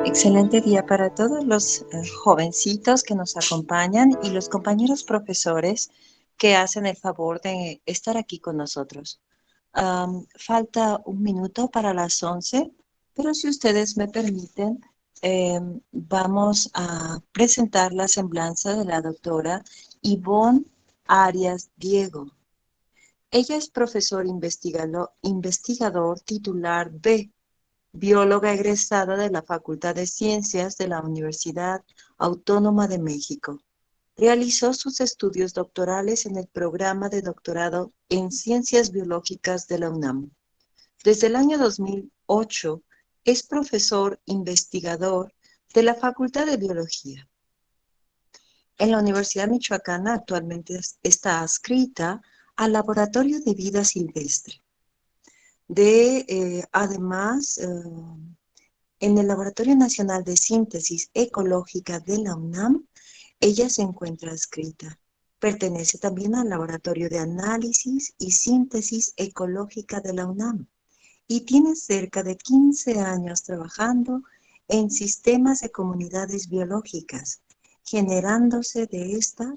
Excelente día para todos los jovencitos que nos acompañan y los compañeros profesores que hacen el favor de estar aquí con nosotros. Falta un minuto para las 11, pero si ustedes me permiten, vamos a presentar la semblanza de la doctora Ivonne Arias Diego. Ella es profesor investigador titular B, bióloga egresada de la Facultad de Ciencias de la Universidad Autónoma de México. Realizó sus estudios doctorales en el programa de doctorado en Ciencias Biológicas de la UNAM. Desde el año 2008 es profesor investigador de la Facultad de Biología. En la Universidad Michoacana actualmente está adscrita al Laboratorio de Vida Silvestre. Además, en el Laboratorio Nacional de Síntesis Ecológica de la UNAM, ella se encuentra adscrita. Pertenece también al Laboratorio de Análisis y Síntesis Ecológica de la UNAM y tiene cerca de 15 años trabajando en sistemas de comunidades biológicas, generándose de esta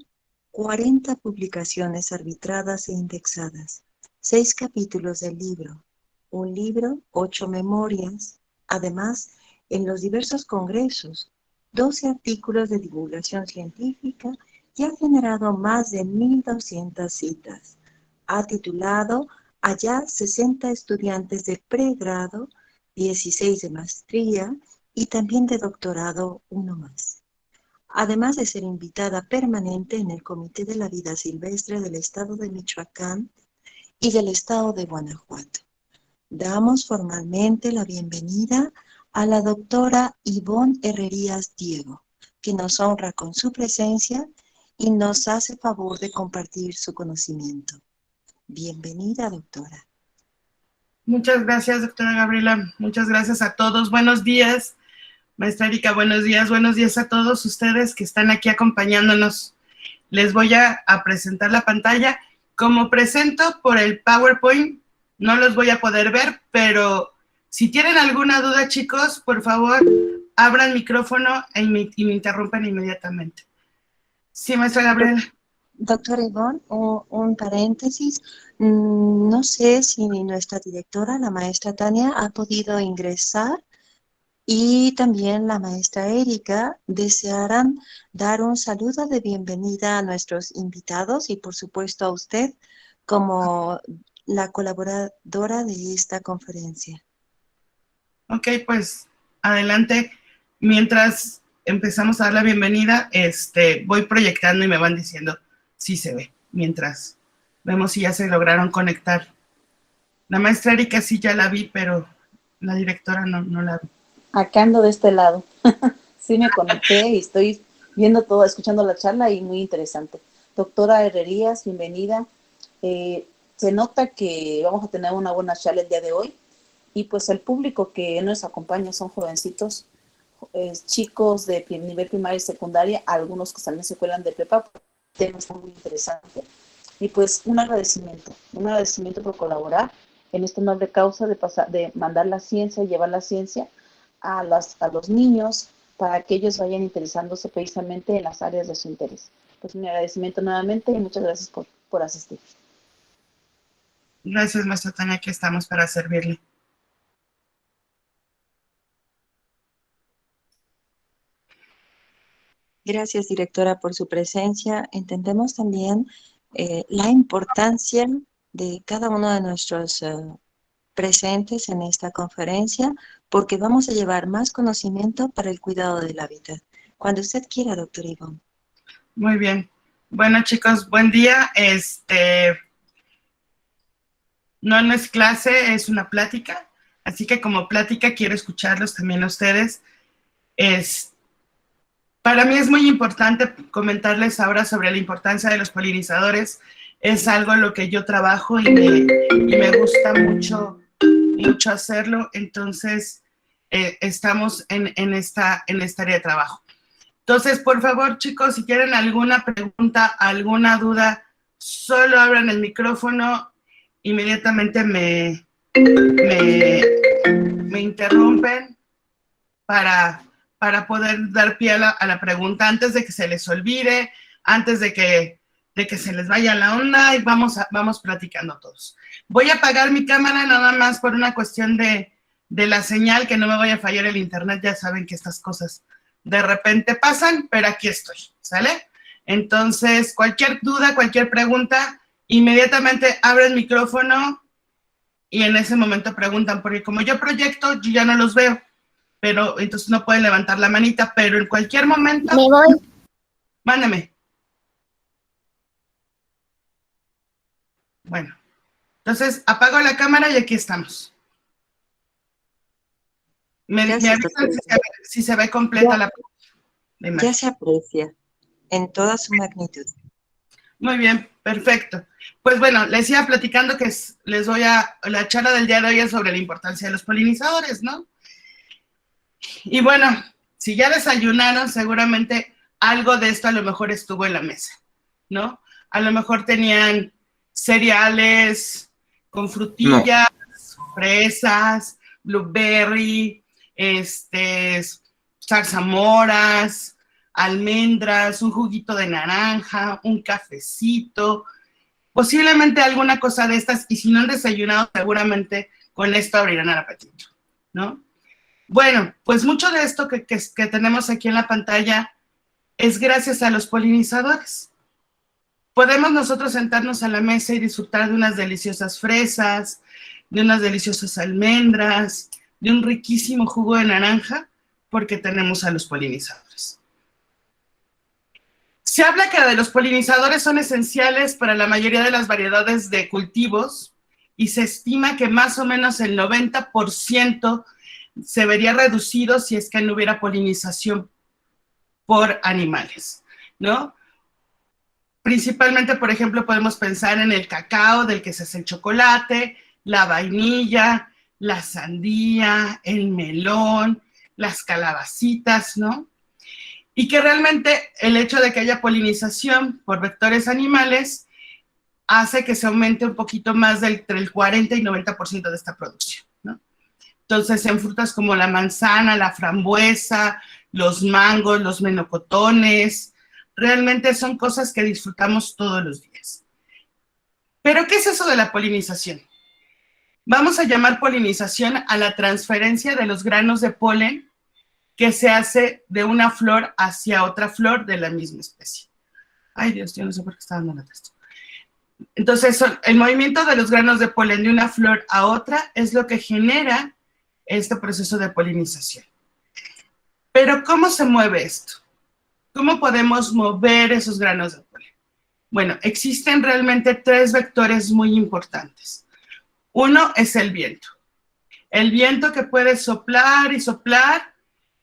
40 publicaciones arbitradas e indexadas, 6 capítulos del libro, un libro, 8 memorias, además en los diversos congresos, 12 artículos de divulgación científica y ha generado más de 1,200 citas. Ha titulado a ya 60 estudiantes de pregrado, 16 de maestría y también de doctorado, uno más. Además de ser invitada permanente en el Comité de la Vida Silvestre del Estado de Michoacán y del Estado de Guanajuato. Damos formalmente la bienvenida a la doctora Ivonne Herrerías Diego, que nos honra con su presencia y nos hace favor de compartir su conocimiento. Bienvenida, doctora. Muchas gracias, doctora Gabriela. Muchas gracias a todos. Buenos días, maestra Erika. Buenos días a todos ustedes que están aquí acompañándonos. Les voy a presentar la pantalla. Como presento por el PowerPoint, no los voy a poder ver, pero si tienen alguna duda, chicos, por favor, abran el micrófono y me interrumpen inmediatamente. Sí, maestra Gabriela. Doctora Ivonne, un paréntesis. No sé si nuestra directora, la maestra Tania, ha podido ingresar y también la maestra Erika desearán dar un saludo de bienvenida a nuestros invitados y por supuesto a usted como la colaboradora de esta conferencia. Ok, pues adelante. Mientras empezamos a dar la bienvenida, voy proyectando y me van diciendo si se ve. Mientras vemos si ya se lograron conectar. La maestra Erika sí ya la vi, pero la directora no la vi. Acá ando de este lado. Sí me conecté y estoy viendo todo, escuchando la charla y muy interesante. Doctora Herrerías, bienvenida. Se nota que vamos a tener una buena charla el día de hoy y pues el público que nos acompaña son jovencitos, chicos de nivel primaria y secundaria, algunos que también se cuelan de prepa, el tema está muy interesante. Y pues un agradecimiento por colaborar en esta noble causa de mandar la ciencia, llevar la ciencia a los niños para que ellos vayan interesándose precisamente en las áreas de su interés. Pues mi agradecimiento nuevamente y muchas gracias por asistir. Gracias, maestra Tania, aquí estamos para servirle. Gracias, directora, por su presencia. Entendemos también la importancia de cada uno de nuestros presentes en esta conferencia, porque vamos a llevar más conocimiento para el cuidado del hábitat. Cuando usted quiera, doctor Ivonne. Muy bien. Bueno, chicos, buen día. No es clase, es una plática. Así que como plática quiero escucharlos también a ustedes. Para mí es muy importante comentarles ahora sobre la importancia de los polinizadores. Es algo en lo que yo trabajo y me gusta mucho hacerlo. Entonces, estamos en esta área de trabajo. Entonces, por favor, chicos, si quieren alguna pregunta, alguna duda, solo abran el micrófono, inmediatamente me interrumpen para para poder dar pie a la pregunta antes de que se les olvide, antes de que se les vaya la onda, y vamos platicando todos. Voy a apagar mi cámara nada más por una cuestión de la señal, que no me vaya a fallar el internet. Ya saben que estas cosas de repente pasan, pero aquí estoy, ¿sale? Entonces, cualquier duda, cualquier pregunta, inmediatamente abre el micrófono y en ese momento preguntan, porque como yo proyecto, yo ya no los veo, pero entonces no pueden levantar la manita, pero en cualquier momento... Me voy. Mándame. Bueno, entonces apago la cámara y aquí estamos. Me avisan si se ve completa la imagen. Ya se aprecia en toda su magnitud. Muy bien, perfecto. Pues bueno, les iba platicando que la charla del día de hoy es sobre la importancia de los polinizadores, ¿no? Y bueno, si ya desayunaron, seguramente algo de esto a lo mejor estuvo en la mesa, ¿no? A lo mejor tenían cereales con frutillas, fresas, blueberry, zarzamoras, almendras, un juguito de naranja, un cafecito, posiblemente alguna cosa de estas, y si no han desayunado, seguramente con esto abrirán el apetito, ¿no? Bueno, pues mucho de esto que tenemos aquí en la pantalla es gracias a los polinizadores. Podemos nosotros sentarnos a la mesa y disfrutar de unas deliciosas fresas, de unas deliciosas almendras, de un riquísimo jugo de naranja, porque tenemos a los polinizadores. Se habla que los polinizadores son esenciales para la mayoría de las variedades de cultivos y se estima que más o menos el 90% se vería reducido si es que no hubiera polinización por animales, ¿no? Principalmente, por ejemplo, podemos pensar en el cacao del que se hace el chocolate, la vainilla, la sandía, el melón, las calabacitas, ¿no? Y que realmente el hecho de que haya polinización por vectores animales hace que se aumente un poquito más entre el 40 y 90% de esta producción, ¿no? Entonces, en frutas como la manzana, la frambuesa, los mangos, los melocotones, realmente son cosas que disfrutamos todos los días. ¿Pero qué es eso de la polinización? Vamos a llamar polinización a la transferencia de los granos de polen que se hace de una flor hacia otra flor de la misma especie. Ay, Dios, yo no sé por qué está dando la testa. Entonces, el movimiento de los granos de polen de una flor a otra es lo que genera este proceso de polinización. Pero, ¿cómo se mueve esto? ¿Cómo podemos mover esos granos de polen? Bueno, existen realmente 3 vectores muy importantes. Uno es el viento. El viento que puede soplar y soplar,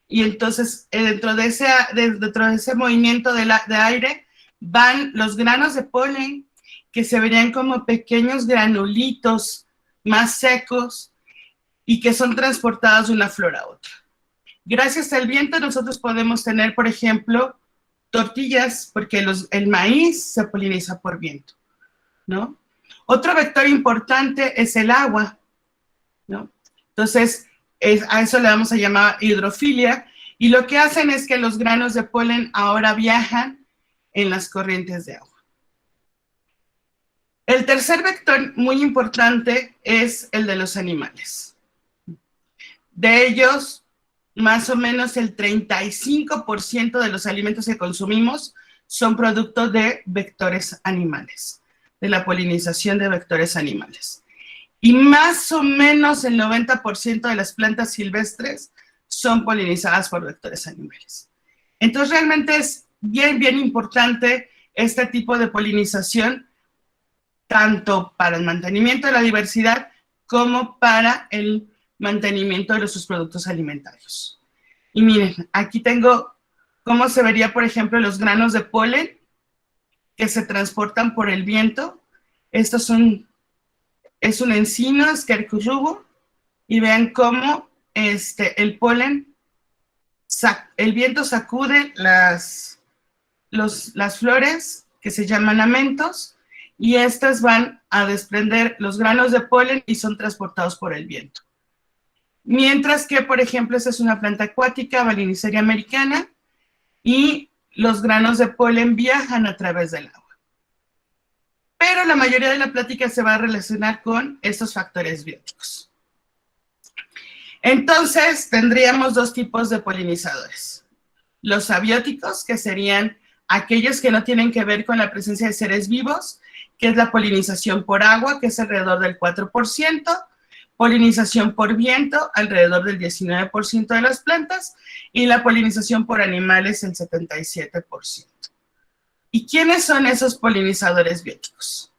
y entonces dentro de ese movimiento de aire van los granos de polen que se verían como pequeños granulitos más secos y que son transportados de una flor a otra. Gracias al viento nosotros podemos tener, por ejemplo, tortillas, porque el maíz se poliniza por viento, ¿no? Otro vector importante es el agua, ¿no? Entonces, a eso le vamos a llamar hidrofilia, y lo que hacen es que los granos de polen ahora viajan en las corrientes de agua. El tercer vector muy importante es el de los animales. De ellos, más o menos el 35% de los alimentos que consumimos son producto de vectores animales, de la polinización de vectores animales. Y más o menos el 90% de las plantas silvestres son polinizadas por vectores animales. Entonces, realmente es bien importante este tipo de polinización, tanto para el mantenimiento de la diversidad como para el mantenimiento de sus productos alimentarios. Y miren, aquí tengo cómo se vería, por ejemplo, los granos de polen que se transportan por el viento. Estos es un encino, es quercurrubo, y vean cómo el polen, el viento sacude las flores que se llaman amentos, y estas van a desprender los granos de polen y son transportados por el viento. Mientras que, por ejemplo, esta es una planta acuática, Valiniceria americana, y los granos de polen viajan a través del agua. Pero la mayoría de la plática se va a relacionar con estos factores bióticos. Entonces, tendríamos dos tipos de polinizadores. Los abióticos, que serían aquellos que no tienen que ver con la presencia de seres vivos, que es la polinización por agua, que es alrededor del 4%, polinización por viento, alrededor del 19% de las plantas, y la polinización por animales, el 77%. ¿Y quiénes son esos polinizadores bióticos?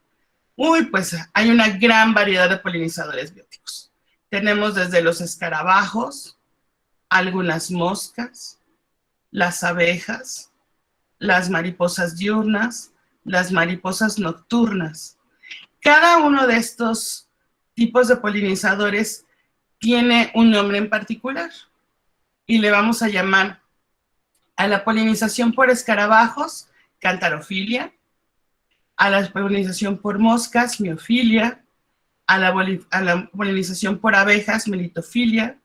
Uy, pues hay una gran variedad de polinizadores bióticos. Tenemos desde los escarabajos, algunas moscas, las abejas, las mariposas diurnas, las mariposas nocturnas. Cada uno de estos tipos de polinizadores tiene un nombre en particular y le vamos a llamar a la polinización por escarabajos, cantarofilia, a la polinización por moscas, miofilia, a la polinización por abejas, melitofilia,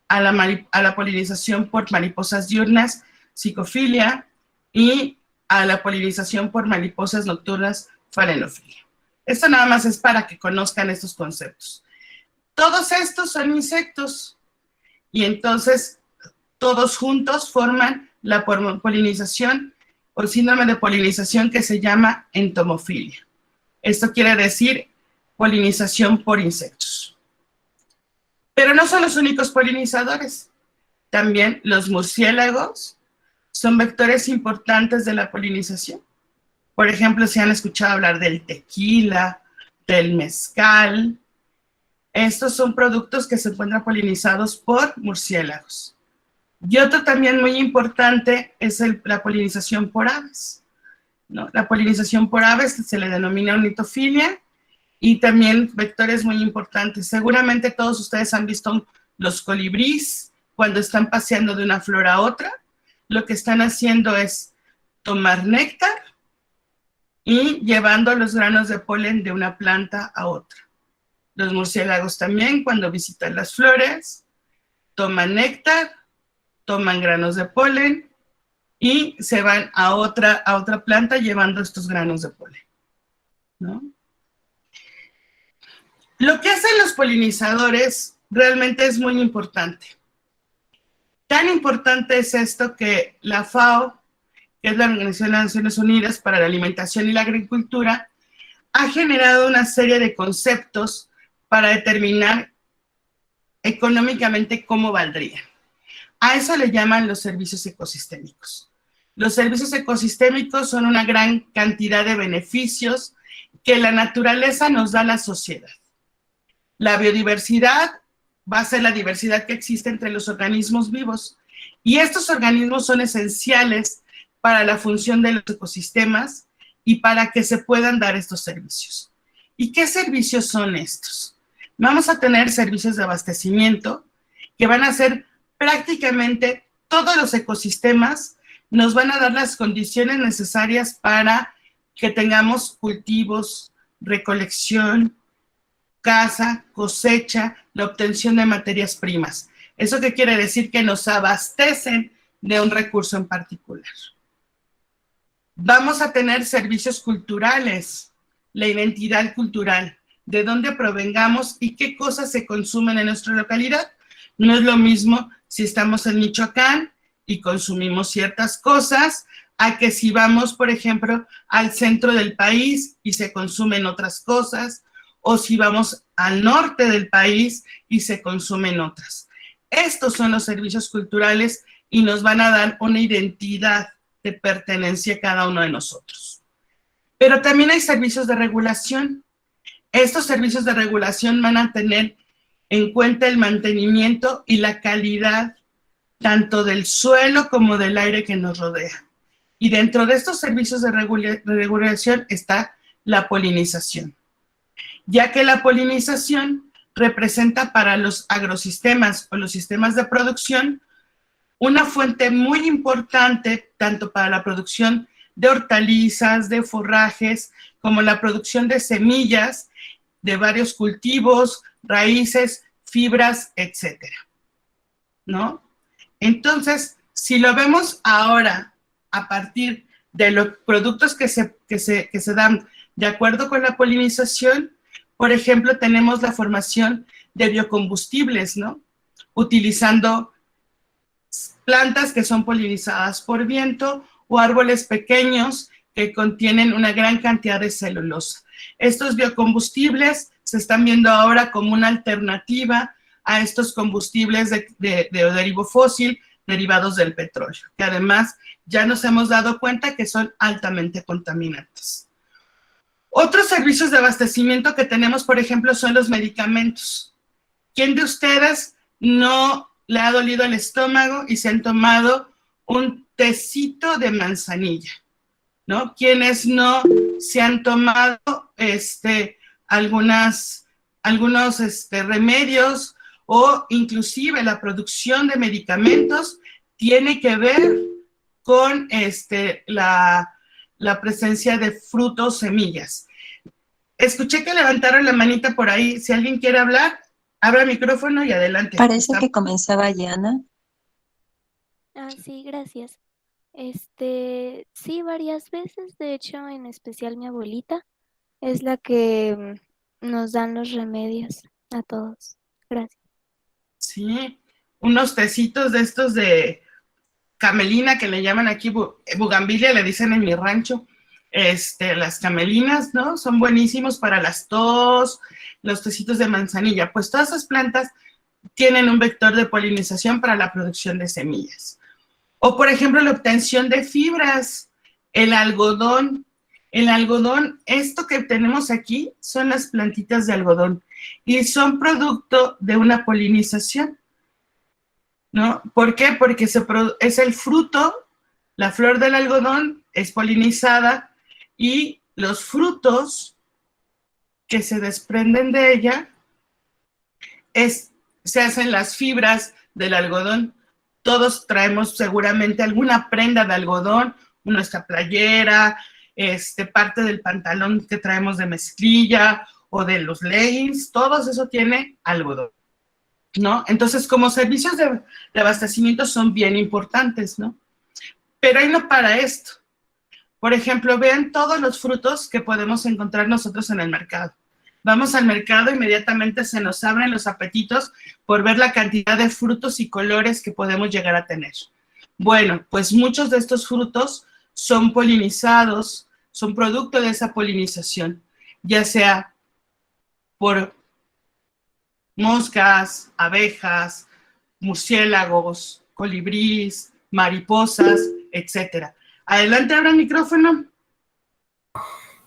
a la polinización por mariposas diurnas, psicofilia, y a la polinización por mariposas nocturnas, falenofilia. Esto nada más es para que conozcan estos conceptos. Todos estos son insectos y entonces todos juntos forman la polinización o síndrome de polinización que se llama entomofilia. Esto quiere decir polinización por insectos. Pero no son los únicos polinizadores. También los murciélagos son vectores importantes de la polinización. Por ejemplo, si han escuchado hablar del tequila, del mezcal, estos son productos que se encuentran polinizados por murciélagos. Y otro también muy importante es la polinización por aves, ¿no? La polinización por aves se le denomina ornitofilia y también vectores muy importantes. Seguramente todos ustedes han visto los colibríes cuando están paseando de una flor a otra. Lo que están haciendo es tomar néctar y llevando los granos de polen de una planta a otra. Los murciélagos también, cuando visitan las flores, toman néctar, toman granos de polen y se van a otra planta llevando estos granos de polen, ¿no? Lo que hacen los polinizadores realmente es muy importante. Tan importante es esto que la FAO, que es la Organización de las Naciones Unidas para la Alimentación y la Agricultura, ha generado una serie de conceptos para determinar económicamente cómo valdrían. A eso le llaman los servicios ecosistémicos. Los servicios ecosistémicos son una gran cantidad de beneficios que la naturaleza nos da a la sociedad. La biodiversidad va a ser la diversidad que existe entre los organismos vivos. Y estos organismos son esenciales para la función de los ecosistemas y para que se puedan dar estos servicios. ¿Y qué servicios son estos? Vamos a tener servicios de abastecimiento que van a ser prácticamente todos los ecosistemas, nos van a dar las condiciones necesarias para que tengamos cultivos, recolección, caza, cosecha, la obtención de materias primas. ¿Eso qué quiere decir? Que nos abastecen de un recurso en particular. Vamos a tener servicios culturales, la identidad cultural, de dónde provengamos y qué cosas se consumen en nuestra localidad. No es lo mismo si estamos en Michoacán y consumimos ciertas cosas, a que si vamos, por ejemplo, al centro del país y se consumen otras cosas, o si vamos al norte del país y se consumen otras. Estos son los servicios culturales y nos van a dar una identidad de pertenencia a cada uno de nosotros. Pero también hay servicios de regulación. Estos servicios de regulación van a tener en cuenta el mantenimiento y la calidad tanto del suelo como del aire que nos rodea. Y dentro de estos servicios de regulación está la polinización, ya que la polinización representa para los agrosistemas o los sistemas de producción una fuente muy importante tanto para la producción de hortalizas, de forrajes, como la producción de semillas de varios cultivos, raíces, fibras, etcétera, ¿no? Entonces, si lo vemos ahora a partir de los productos que se dan de acuerdo con la polinización, por ejemplo, tenemos la formación de biocombustibles, ¿no? Utilizando plantas que son polinizadas por viento o árboles pequeños que contienen una gran cantidad de celulosa. Estos biocombustibles se están viendo ahora como una alternativa a estos combustibles de derivo fósil derivados del petróleo, que además ya nos hemos dado cuenta que son altamente contaminantes. Otros servicios de abastecimiento que tenemos, por ejemplo, son los medicamentos. ¿Quién de ustedes no le ha dolido el estómago y se han tomado un tecito de manzanilla? ¿No? ¿Quiénes no se han tomado algunos remedios o inclusive la producción de medicamentos tiene que ver con la presencia de frutos, semillas? Escuché que levantaron la manita por ahí. Si alguien quiere hablar, abra el micrófono y adelante. Parece que comenzaba Yana. Sí, gracias. Sí, varias veces, de hecho, en especial mi abuelita es la que nos dan los remedios a todos. Gracias. Sí, unos tecitos de estos de camelina que le llaman aquí, bugambilia le dicen en mi rancho. Las camelinas, ¿no? Son buenísimos para las tos, los tecitos de manzanilla. Pues todas esas plantas tienen un vector de polinización para la producción de semillas. O, por ejemplo, la obtención de fibras, el algodón. El algodón, esto que tenemos aquí, son las plantitas de algodón y son producto de una polinización, ¿no? ¿Por qué? Porque es el fruto, la flor del algodón es polinizada y los frutos que se desprenden de ella se hacen las fibras del algodón. Todos traemos seguramente alguna prenda de algodón, nuestra playera, parte del pantalón que traemos de mezclilla o de los leggings, todo eso tiene algodón, ¿no? Entonces, como servicios de abastecimiento son bien importantes, ¿no? Pero ahí no para esto. Por ejemplo, vean todos los frutos que podemos encontrar nosotros en el mercado. Vamos al mercado, inmediatamente se nos abren los apetitos por ver la cantidad de frutos y colores que podemos llegar a tener. Bueno, pues muchos de estos frutos son polinizados, son producto de esa polinización, ya sea por moscas, abejas, murciélagos, colibríes, mariposas, etcétera. Adelante, abra el micrófono.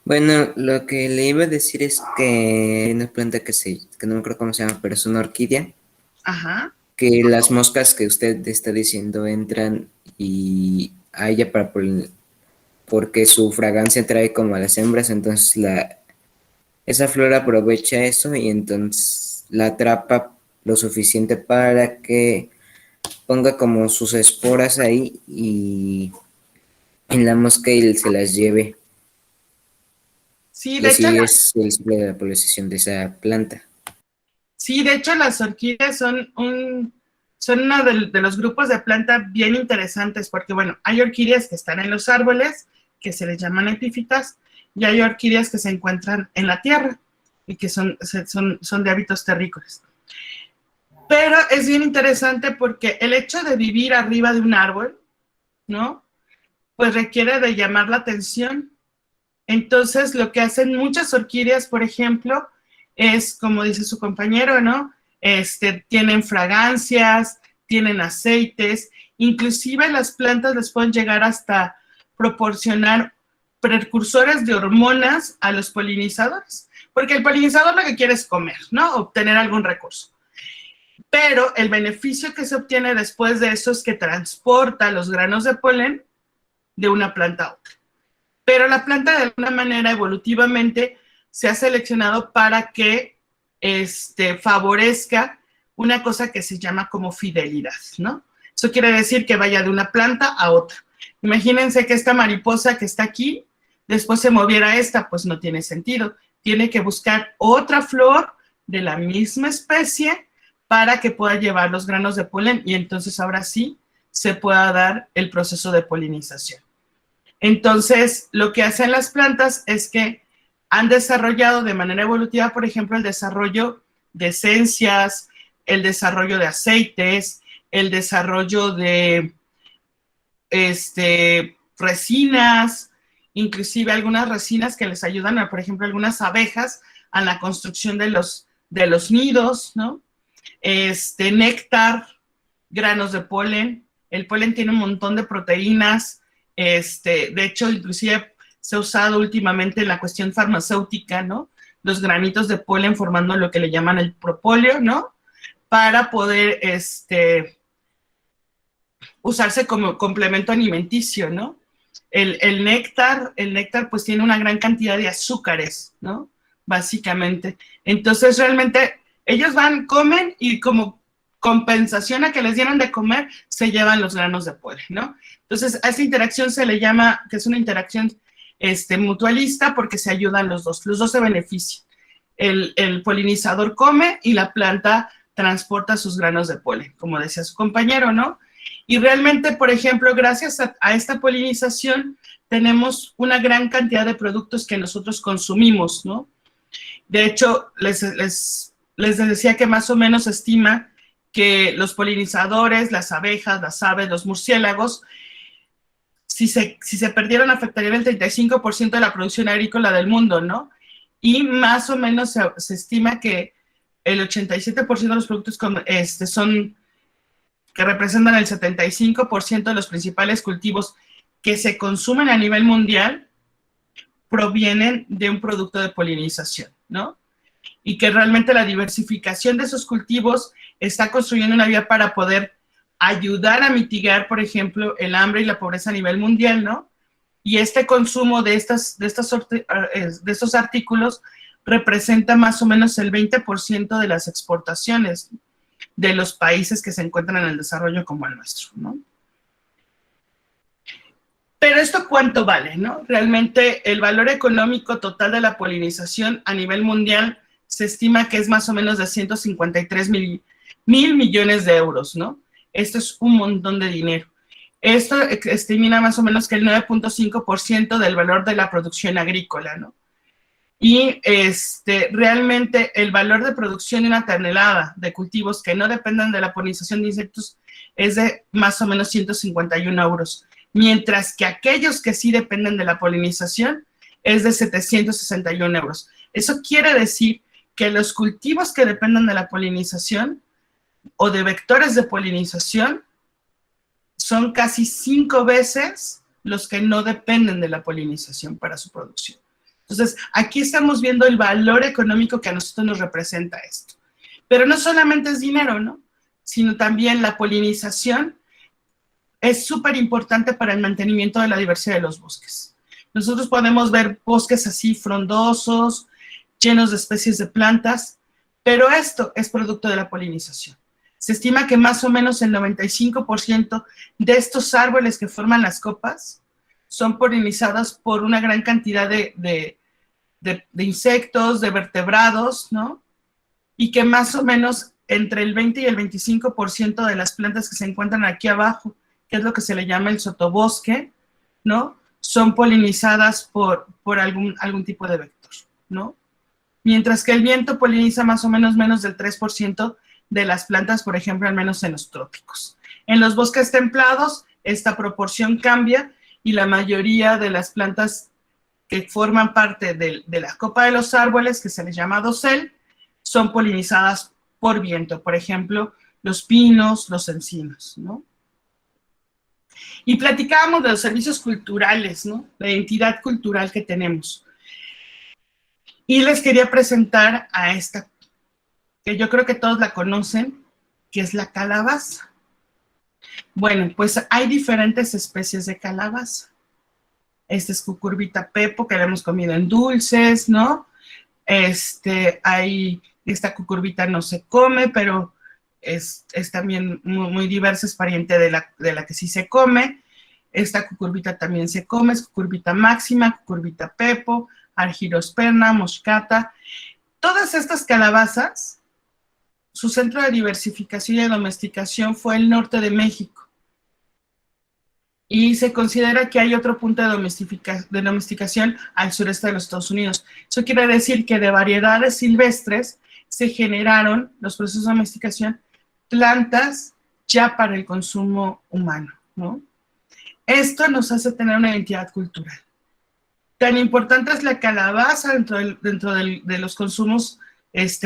Bueno, lo que le iba a decir es que hay una planta que no me acuerdo cómo se llama, pero es una orquídea. Ajá. Que las moscas que usted está diciendo entran y a ella porque su fragancia atrae como a las hembras, entonces esa flor aprovecha eso y entonces la atrapa lo suficiente para que ponga como sus esporas ahí y en la mosca y se las lleve. Sí, Y de así hecho, es el ciclo de la polinización de esa planta. sí, de hecho las orquídeas son uno de los grupos de plantas bien interesantes porque, bueno, hay orquídeas que están en los árboles, que se les llaman epífitas, y hay orquídeas que se encuentran en la tierra y que son de hábitos terrícolas. Pero es bien interesante porque el hecho de vivir arriba de un árbol, ¿no? Pues requiere de llamar la atención. Entonces, lo que hacen muchas orquídeas, por ejemplo, es, como dice su compañero, ¿no? Tienen fragancias, tienen aceites, inclusive las plantas les pueden llegar hasta proporcionar precursores de hormonas a los polinizadores, porque el polinizador lo que quiere es comer, ¿no? Obtener algún recurso. Pero el beneficio que se obtiene después de eso es que transporta los granos de polen de una planta a otra. Pero la planta, de alguna manera, evolutivamente, se ha seleccionado para que favorezca una cosa que se llama como fidelidad, ¿no? Eso quiere decir que vaya de una planta a otra. Imagínense que esta mariposa que está aquí, después se moviera a esta, pues no tiene sentido. Tiene que buscar otra flor de la misma especie para que pueda llevar los granos de polen y entonces ahora sí se pueda dar el proceso de polinización. Entonces, lo que hacen las plantas es que han desarrollado de manera evolutiva, por ejemplo, el desarrollo de esencias, el desarrollo de aceites, el desarrollo de resinas, inclusive algunas resinas que les ayudan a, por ejemplo, algunas abejas a la construcción de los nidos, ¿no? Néctar, granos de polen. El polen tiene un montón de proteínas. De hecho, inclusive se ha usado últimamente en la cuestión farmacéutica, ¿no? Los granitos de polen formando lo que le llaman el propóleo, ¿no? Para poder usarse como complemento alimenticio, ¿no? El néctar pues tiene una gran cantidad de azúcares, ¿no? Básicamente. Entonces, realmente, ellos van, comen y como compensación a que les dieran de comer, se llevan los granos de polen, ¿no? Entonces, a esta interacción se le llama, que es una interacción mutualista, porque se ayudan los dos se benefician. El polinizador come y la planta transporta sus granos de polen, como decía su compañero, ¿no? Y realmente, por ejemplo, gracias a esta polinización, tenemos una gran cantidad de productos que nosotros consumimos, ¿no? De hecho, les decía que más o menos se estima que los polinizadores, las abejas, las aves, los murciélagos, si se perdieran, afectarían el 35% de la producción agrícola del mundo, ¿no? Y más o menos se estima que el 87% de los productos que representan el 75% de los principales cultivos que se consumen a nivel mundial provienen de un producto de polinización, ¿no? Y que realmente la diversificación de esos cultivos está construyendo una vía para poder ayudar a mitigar, por ejemplo, el hambre y la pobreza a nivel mundial, ¿no? Y este consumo de estos artículos representa más o menos el 20% de las exportaciones de los países que se encuentran en el desarrollo como el nuestro, ¿no? Pero ¿esto cuánto vale, no? Realmente el valor económico total de la polinización a nivel mundial se estima que es más o menos de 153 mil millones de euros, ¿no? Esto es un montón de dinero. Esto estimina más o menos que el 9.5% del valor de la producción agrícola, ¿no? Y realmente el valor de producción de una tonelada de cultivos que no dependan de la polinización de insectos es de más o menos 151 euros, mientras que aquellos que sí dependen de la polinización es de 761 euros. Eso quiere decir que los cultivos que dependen de la polinización o de vectores de polinización son casi 5 veces los que no dependen de la polinización para su producción. Entonces, aquí estamos viendo el valor económico que a nosotros nos representa esto. Pero no solamente es dinero, ¿no? Sino también la polinización es súper importante para el mantenimiento de la diversidad de los bosques. Nosotros podemos ver bosques así frondosos, llenos de especies de plantas, pero esto es producto de la polinización. Se estima que más o menos el 95% de estos árboles que forman las copas son polinizados por una gran cantidad de insectos, de vertebrados, ¿no? Y que más o menos entre el 20 y el 25% de las plantas que se encuentran aquí abajo, que es lo que se le llama el sotobosque, ¿no? Son polinizadas por algún tipo de vector, ¿no? Mientras que el viento poliniza más o menos del 3% de las plantas, por ejemplo, al menos en los trópicos. En los bosques templados, esta proporción cambia y la mayoría de las plantas que forman parte de la copa de los árboles, que se les llama dosel, son polinizadas por viento, por ejemplo, los pinos, los encinos, ¿no? Y platicábamos de los servicios culturales, ¿no? La identidad cultural que tenemos. Y les quería presentar a esta, que yo creo que todos la conocen, que es la calabaza. Bueno, pues hay diferentes especies de calabaza. Esta es Cucurbita pepo, que la hemos comido en dulces, ¿no? Esta cucurbita no se come, pero es también muy diversa, es pariente de la que sí se come. Esta cucurbita también se come, es Cucurbita máxima, Cucurbita pepo, Argyrosperma, Moscata. Todas estas calabazas su centro de diversificación y de domesticación fue el norte de México. Y se considera que hay otro punto de domesticación al sureste de los Estados Unidos. Eso quiere decir que de variedades silvestres se generaron, los procesos de domesticación, plantas ya para el consumo humano, ¿no? Esto nos hace tener una identidad cultural. Tan importante es la calabaza dentro de los consumos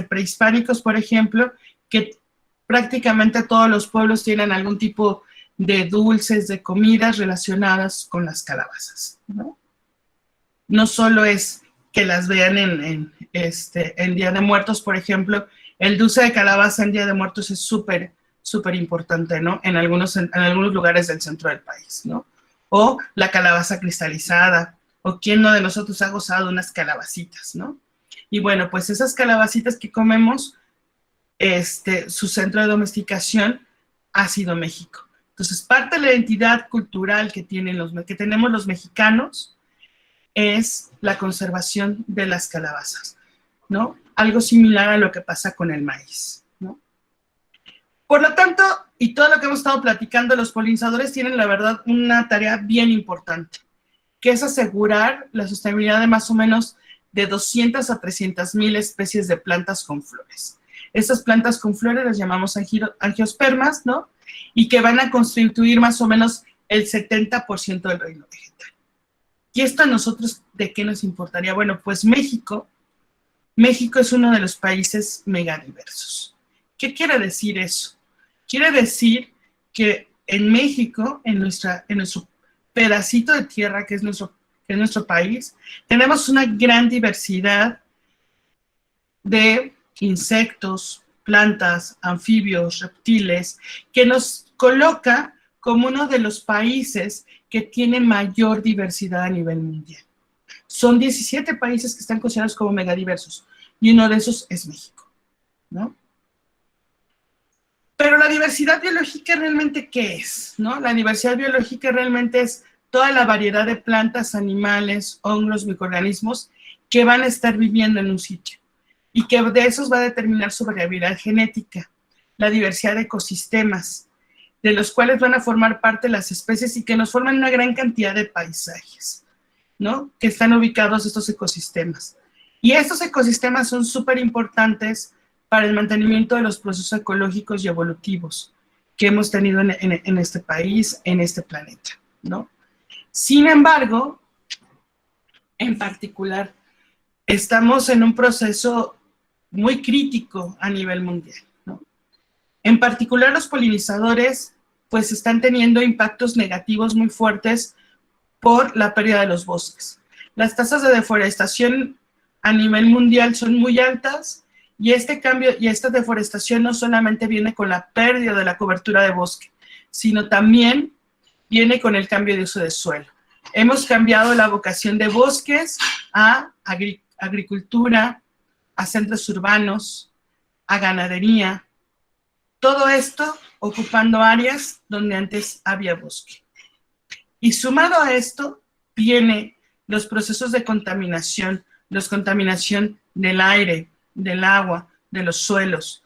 prehispánicos, por ejemplo, que prácticamente todos los pueblos tienen algún tipo de dulces, de comidas relacionadas con las calabazas, ¿no? No solo es que las vean en Día de Muertos, por ejemplo, el dulce de calabaza en Día de Muertos es súper importante, ¿no? En algunos lugares del centro del país, ¿no? O la calabaza cristalizada, o quién no de nosotros ha gozado unas calabacitas, ¿no? Y bueno, pues esas calabacitas que comemos, su centro de domesticación ha sido México. Entonces, parte de la identidad cultural que tenemos los mexicanos es la conservación de las calabazas, ¿no? Algo similar a lo que pasa con el maíz, ¿no? Por lo tanto, y todo lo que hemos estado platicando, los polinizadores tienen, la verdad, una tarea bien importante, que es asegurar la sostenibilidad de más o menos de 200 a 300 mil especies de plantas con flores. Estas plantas con flores las llamamos angiospermas, ¿no? Y que van a constituir más o menos el 70% del reino vegetal. ¿Y esto a nosotros de qué nos importaría? Bueno, pues México es uno de los países megadiversos. ¿Qué quiere decir eso? Quiere decir que en México, en nuestro pedacito de tierra que es nuestro país, tenemos una gran diversidad de insectos, plantas, anfibios, reptiles, que nos coloca como uno de los países que tiene mayor diversidad a nivel mundial. Son 17 países que están considerados como megadiversos, y uno de esos es México, ¿no? Pero la diversidad biológica realmente, ¿qué es? ¿No? La diversidad biológica realmente es toda la variedad de plantas, animales, hongos, microorganismos que van a estar viviendo en un sitio y que de esos va a determinar su variabilidad genética, la diversidad de ecosistemas, de los cuales van a formar parte las especies y que nos forman una gran cantidad de paisajes, ¿no? Que están ubicados estos ecosistemas. Y estos ecosistemas son súper importantes para el mantenimiento de los procesos ecológicos y evolutivos que hemos tenido en este país, en este planeta, ¿no? Sin embargo, en particular, estamos en un proceso muy crítico a nivel mundial, ¿no? En particular, los polinizadores, pues, están teniendo impactos negativos muy fuertes por la pérdida de los bosques. Las tasas de deforestación a nivel mundial son muy altas y este cambio y esta deforestación no solamente viene con la pérdida de la cobertura de bosque, sino también viene con el cambio de uso de suelo. Hemos cambiado la vocación de bosques a agricultura, a centros urbanos, a ganadería. Todo esto ocupando áreas donde antes había bosque. Y sumado a esto, vienen los procesos de contaminación, la contaminación del aire, del agua, de los suelos,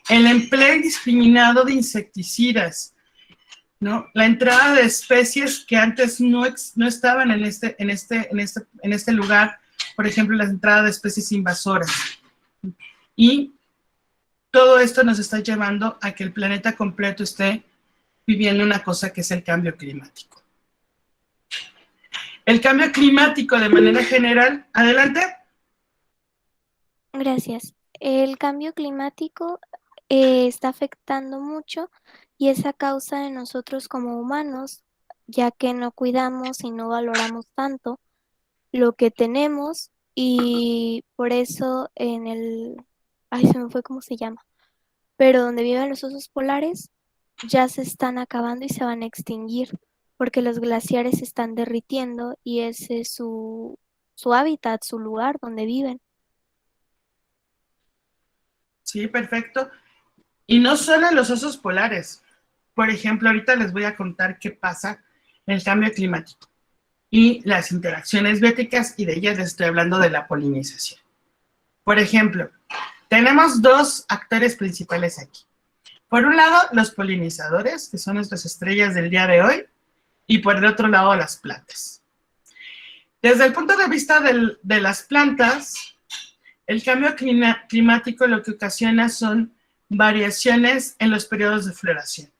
el empleo indiscriminado de insecticidas, ¿no? La entrada de especies que antes no estaban en este lugar, por ejemplo, la entrada de especies invasoras. Y todo esto nos está llevando a que el planeta completo esté viviendo una cosa que es el cambio climático. El cambio climático de manera general, adelante. Gracias. El cambio climático está afectando mucho y es a causa de nosotros como humanos, ya que no cuidamos y no valoramos tanto lo que tenemos y por eso ay, se me fue cómo se llama, pero donde viven los osos polares ya se están acabando y se van a extinguir porque los glaciares se están derritiendo y ese es su hábitat, su lugar donde viven. Sí, perfecto. Y no solo en los osos polares. Por ejemplo, ahorita les voy a contar qué pasa en el cambio climático y las interacciones bióticas, y de ellas les estoy hablando de la polinización. Por ejemplo, Tenemos dos actores principales aquí. Por un lado, los polinizadores, que son nuestras estrellas del día de hoy, y por el otro lado, las plantas. Desde el punto de vista de las plantas, el cambio climático lo que ocasiona son variaciones en los periodos de floración.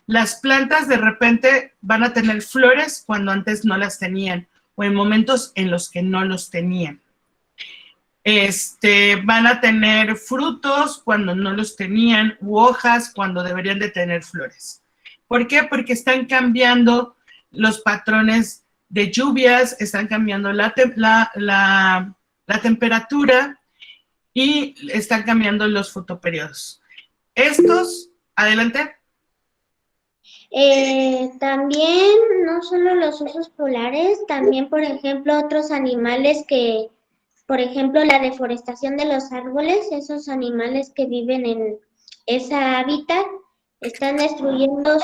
Las plantas de repente van a tener flores cuando antes no las tenían, o en momentos en los que no los tenían. Van a tener frutos cuando no los tenían, u hojas cuando deberían de tener flores. ¿Por qué? Porque están cambiando los patrones de lluvias, están cambiando la temperatura y están cambiando los fotoperiodos. Estos, adelante. También no solo los osos polares, también, por ejemplo, otros animales que, por ejemplo, la deforestación de los árboles, esos animales que viven en ese hábitat, están destruyendo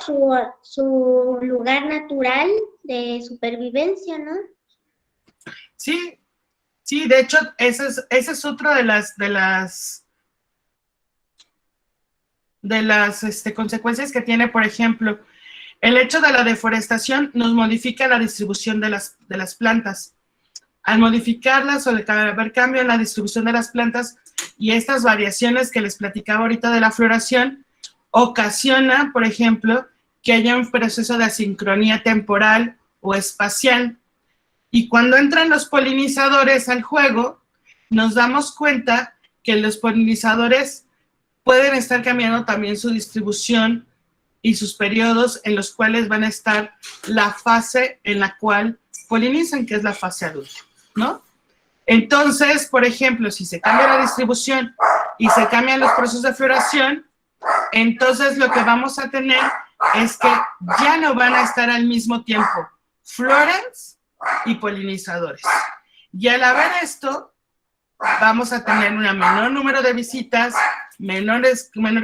su lugar natural de supervivencia, ¿no? Sí, de hecho, esa es otra de las consecuencias que tiene, por ejemplo, el hecho de la deforestación nos modifica la distribución de las plantas. Al modificarlas o de haber cambio en la distribución de las plantas y estas variaciones que les platicaba ahorita de la floración, ocasiona, por ejemplo, que haya un proceso de asincronía temporal o espacial. Y cuando entran los polinizadores al juego, nos damos cuenta que los polinizadores pueden estar cambiando también su distribución y sus periodos en los cuales van a estar la fase en la cual polinizan, que es la fase adulta, ¿no? Entonces, por ejemplo, si se cambia la distribución y se cambian los procesos de floración, entonces lo que vamos a tener es que ya no van a estar al mismo tiempo flores y polinizadores. Y al haber esto, vamos a tener un menor número de visitas, menor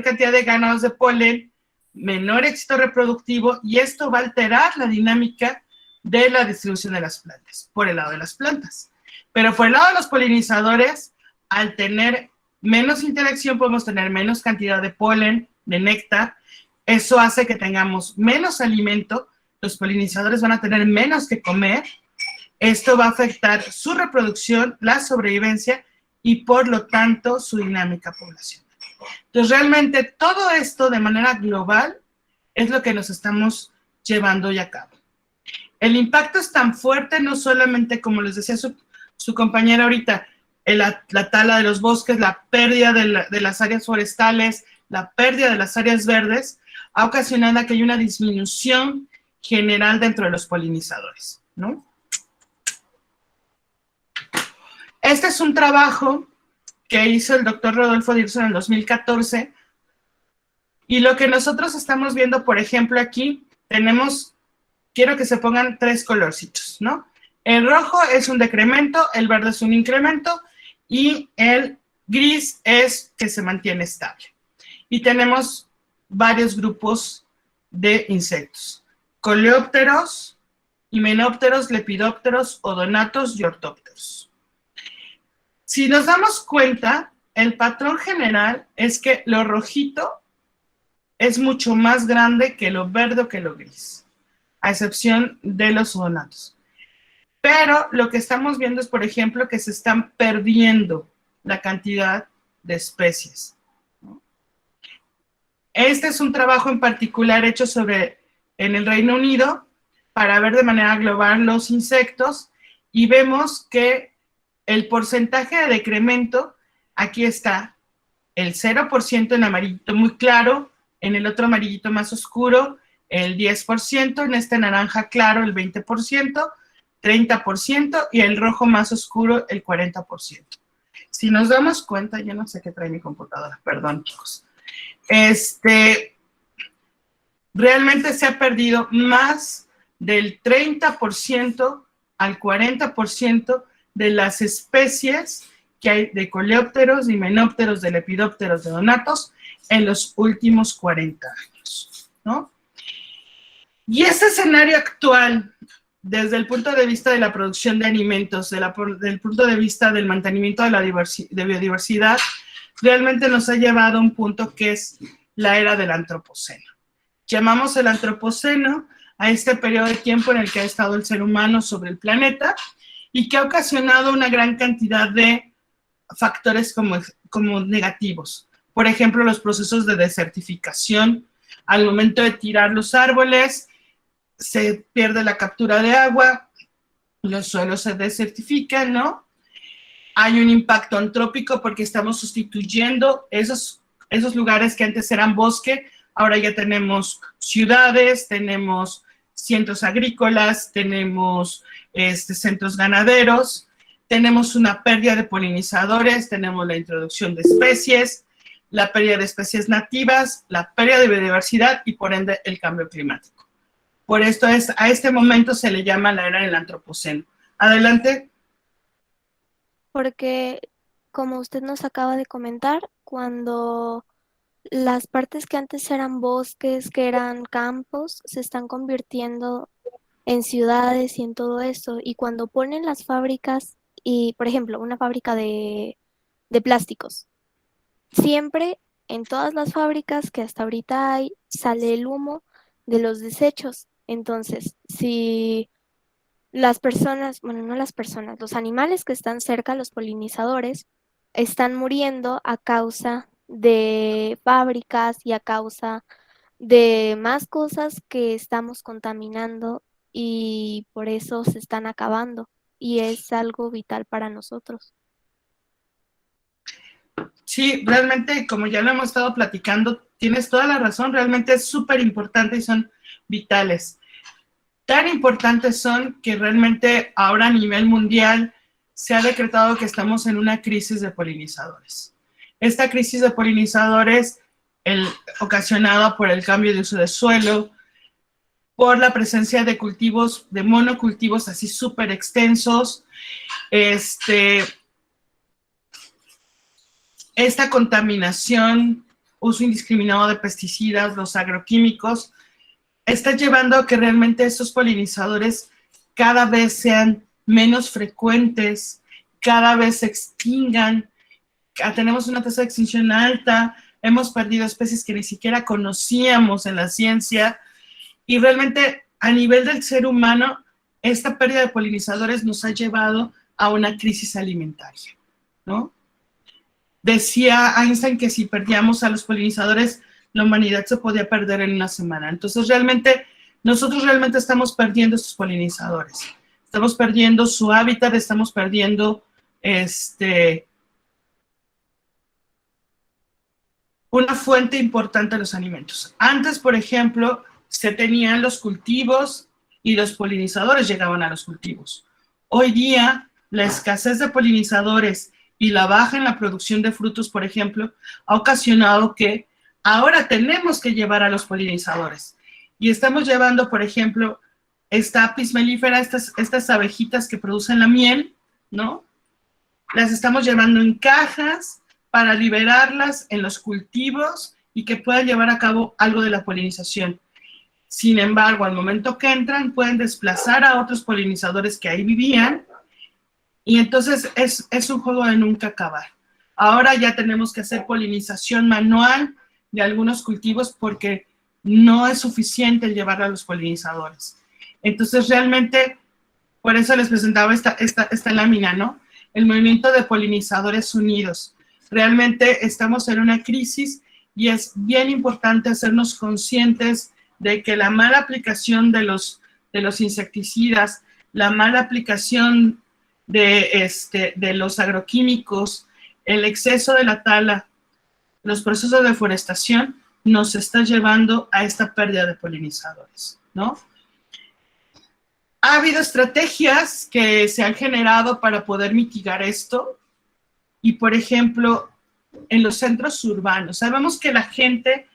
cantidad de ganados de polen, menor éxito reproductivo, y esto va a alterar la dinámica de la distribución de las plantas, por el lado de las plantas. Pero por el lado de los polinizadores, al tener menos interacción, podemos tener menos cantidad de polen, de néctar. Eso hace que tengamos menos alimento, los polinizadores van a tener menos que comer. Esto va a afectar su reproducción, la sobrevivencia y, por lo tanto, su dinámica poblacional. Entonces, realmente, todo esto de manera global es lo que nos estamos llevando ya a cabo. El impacto es tan fuerte, no solamente, como les decía su compañera ahorita, la tala de los bosques, la pérdida de las áreas forestales, la pérdida de las áreas verdes, ha ocasionado que haya una disminución general dentro de los polinizadores, ¿no? Este es un trabajo que hizo el doctor Rodolfo Dirso en el 2014, y lo que nosotros estamos viendo, por ejemplo, aquí, tenemos, quiero que se pongan 3 colorcitos, ¿no? El rojo es un decremento, el verde es un incremento, y el gris es que se mantiene estable. Y tenemos varios grupos de insectos: coleópteros, himenópteros, lepidópteros, odonatos y ortópteros. Si nos damos cuenta, el patrón general es que lo rojito es mucho más grande que lo verde o que lo gris, a excepción de los odonatos. Pero lo que estamos viendo es, por ejemplo, que se están perdiendo la cantidad de especies. Este es un trabajo en particular hecho en el Reino Unido para ver de manera global los insectos, y vemos que el porcentaje de decremento, aquí está, el 0% en amarillito muy claro, en el otro amarillito más oscuro, el 10%, en este naranja claro, el 20%, 30%, y el rojo más oscuro, el 40%. Si nos damos cuenta, yo no sé qué trae mi computadora, perdón, chicos. Realmente se ha perdido más del 30% al 40% de las especies que hay de coleópteros, de himenópteros, de lepidópteros, de odonatos en los últimos 40 años, ¿no? Y este escenario actual, desde el punto de vista de la producción de alimentos, del punto de vista del mantenimiento de la biodiversidad, realmente nos ha llevado a un punto que es la era del antropoceno. Llamamos el antropoceno a este periodo de tiempo en el que ha estado el ser humano sobre el planeta y que ha ocasionado una gran cantidad de factores como negativos. Por ejemplo, los procesos de desertificación. Al momento de tirar los árboles, se pierde la captura de agua, los suelos se desertifican, ¿no? Hay un impacto antrópico porque estamos sustituyendo esos lugares que antes eran bosque, ahora ya tenemos ciudades, tenemos centros agrícolas, tenemos centros ganaderos, tenemos una pérdida de polinizadores, tenemos la introducción de especies, la pérdida de especies nativas, la pérdida de biodiversidad y por ende el cambio climático. Por esto a este momento se le llama la era del antropoceno. Adelante. Porque, como usted nos acaba de comentar, cuando las partes que antes eran bosques, que eran campos, se están convirtiendo en ciudades y en todo eso. Y cuando ponen las fábricas, y por ejemplo, una fábrica de plásticos, siempre en todas las fábricas que hasta ahorita hay, sale el humo de los desechos. Entonces, si las personas, bueno, no las personas, los animales que están cerca, los polinizadores, están muriendo a causa de fábricas y a causa de más cosas que estamos contaminando y por eso se están acabando y es algo vital para nosotros. Sí, realmente, como ya lo hemos estado platicando, tienes toda la razón, realmente es súper importante y son vitales. Tan importantes son que realmente ahora a nivel mundial se ha decretado que estamos en una crisis de polinizadores. Esta crisis de polinizadores ocasionada por el cambio de uso de suelo, por la presencia de cultivos, de monocultivos así súper extensos, esta contaminación, uso indiscriminado de pesticidas, los agroquímicos, está llevando a que realmente estos polinizadores cada vez sean menos frecuentes, cada vez se extingan, tenemos una tasa de extinción alta, hemos perdido especies que ni siquiera conocíamos en la ciencia, y realmente a nivel del ser humano, esta pérdida de polinizadores nos ha llevado a una crisis alimentaria, ¿no? Decía Einstein que si perdíamos a los polinizadores, la humanidad se podía perder en una semana. Entonces, nosotros realmente estamos perdiendo estos polinizadores. Estamos perdiendo su hábitat, estamos perdiendo una fuente importante de los alimentos. Antes, por ejemplo, se tenían los cultivos y los polinizadores llegaban a los cultivos. Hoy día, la escasez de polinizadores y la baja en la producción de frutos, por ejemplo, ha ocasionado que ahora tenemos que llevar a los polinizadores. Y estamos llevando, por ejemplo, esta Apis mellifera, estas abejitas que producen la miel, ¿no? Las estamos llevando en cajas para liberarlas en los cultivos y que puedan llevar a cabo algo de la polinización. Sin embargo, al momento que entran, pueden desplazar a otros polinizadores que ahí vivían, y entonces es un juego de nunca acabar. Ahora ya tenemos que hacer polinización manual de algunos cultivos porque no es suficiente el llevar a los polinizadores. Entonces realmente, por eso les presentaba esta lámina, ¿no? El movimiento de polinizadores unidos. Realmente estamos en una crisis y es bien importante hacernos conscientes de que la mala aplicación de los insecticidas, la mala aplicación de los agroquímicos, el exceso de la tala, los procesos de deforestación nos está llevando a esta pérdida de polinizadores, ¿no? Ha habido estrategias que se han generado para poder mitigar esto y, por ejemplo, en los centros urbanos, sabemos que la gente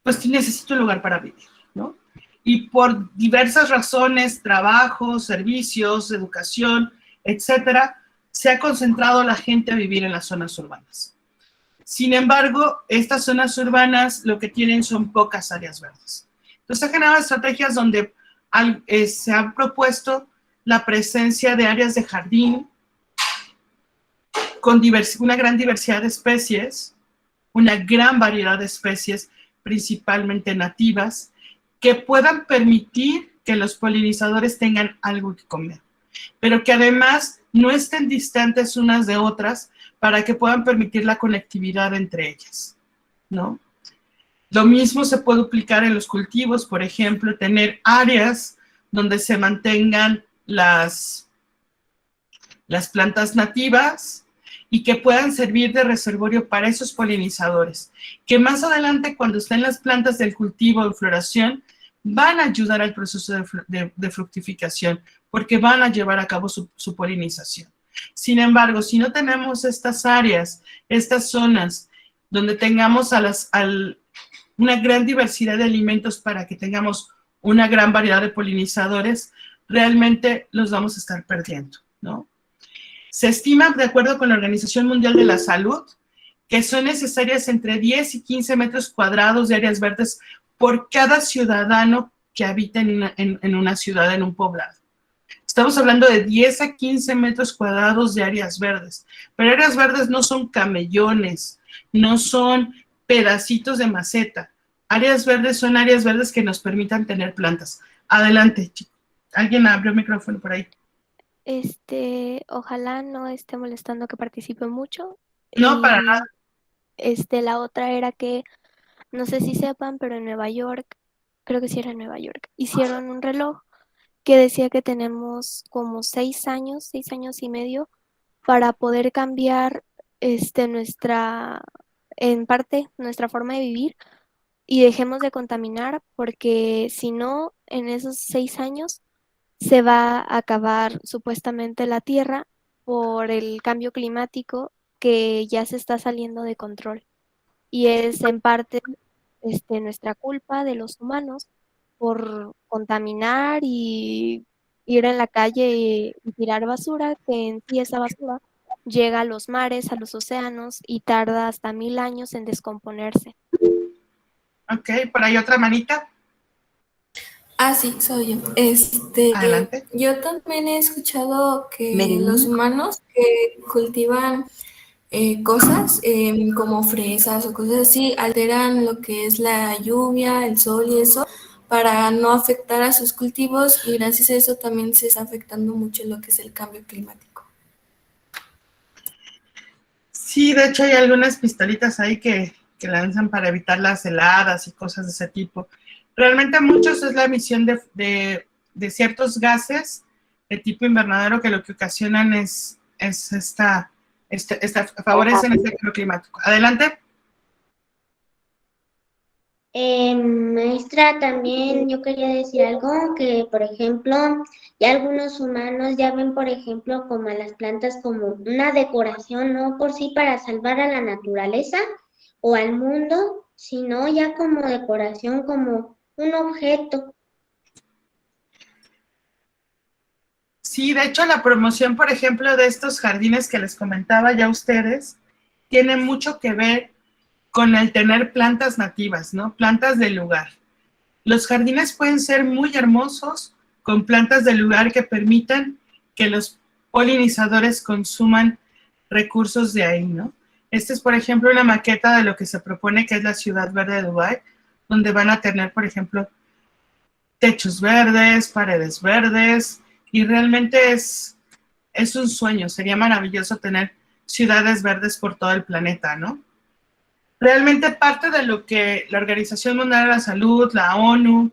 pues necesita un lugar para vivir, ¿no? Y por diversas razones, trabajo, servicios, educación, etcétera, se ha concentrado la gente a vivir en las zonas urbanas. Sin embargo, estas zonas urbanas lo que tienen son pocas áreas verdes. Entonces, se han generado estrategias donde se ha propuesto la presencia de áreas de jardín con una gran diversidad de especies, una gran variedad de especies, principalmente nativas, que puedan permitir que los polinizadores tengan algo que comer, pero que además no estén distantes unas de otras para que puedan permitir la conectividad entre ellas, ¿no? Lo mismo se puede aplicar en los cultivos, por ejemplo, tener áreas donde se mantengan las plantas nativas y que puedan servir de reservorio para esos polinizadores, que más adelante, cuando estén las plantas del cultivo en floración, van a ayudar al proceso de fructificación, porque van a llevar a cabo su polinización. Sin embargo, si no tenemos estas áreas, estas zonas, donde tengamos una gran diversidad de alimentos para que tengamos una gran variedad de polinizadores, realmente los vamos a estar perdiendo, ¿no? Se estima, de acuerdo con la Organización Mundial de la Salud, que son necesarias entre 10 y 15 metros cuadrados de áreas verdes por cada ciudadano que habita en una ciudad, en un poblado. Estamos hablando de 10 a 15 metros cuadrados de áreas verdes, pero áreas verdes no son camellones, no son pedacitos de maceta. Áreas verdes son áreas verdes que nos permitan tener plantas. Adelante, chicos. ¿Alguien abrió el micrófono por ahí? Ojalá no esté molestando que participe mucho. No, para nada. La otra era que, no sé si sepan, pero en Nueva York, creo que sí era en Nueva York, hicieron un reloj que decía que tenemos como 6 años y medio para poder cambiar en parte, nuestra forma de vivir y dejemos de contaminar, porque si no, en esos 6 años se va a acabar supuestamente la Tierra por el cambio climático que ya se está saliendo de control. Y es en parte nuestra culpa de los humanos por contaminar y ir en la calle y tirar basura, que en sí esa basura llega a los mares, a los océanos y tarda hasta 1000 años en descomponerse. Ok, por ahí otra manita. Ah, sí, soy yo. Adelante. Yo también he escuchado que Merino. los humanos que cultivan cosas como fresas o cosas así alteran lo que es la lluvia, el sol y eso para no afectar a sus cultivos, y gracias a eso también se está afectando mucho lo que es el cambio climático. Sí, de hecho hay algunas pistolitas ahí que lanzan para evitar las heladas y cosas de ese tipo. Realmente muchos es la emisión de ciertos gases de tipo invernadero, que lo que ocasionan favorecen este cambio climático. Adelante. Maestra, también yo quería decir algo, que por ejemplo, ya algunos humanos ya ven, por ejemplo, como a las plantas como una decoración, no por sí para salvar a la naturaleza o al mundo, sino ya como decoración, como un objeto. Sí, de hecho la promoción, por ejemplo, de estos jardines que les comentaba ya a ustedes, tiene mucho que ver con el tener plantas nativas, ¿no? Plantas del lugar. Los jardines pueden ser muy hermosos con plantas del lugar que permitan que los polinizadores consuman recursos de ahí, ¿no? Este es, por ejemplo, una maqueta de lo que se propone que es la Ciudad Verde de Dubái, donde van a tener, por ejemplo, techos verdes, paredes verdes, y realmente es un sueño. Sería maravilloso tener ciudades verdes por todo el planeta, ¿no? Realmente parte de lo que la Organización Mundial de la Salud, la ONU,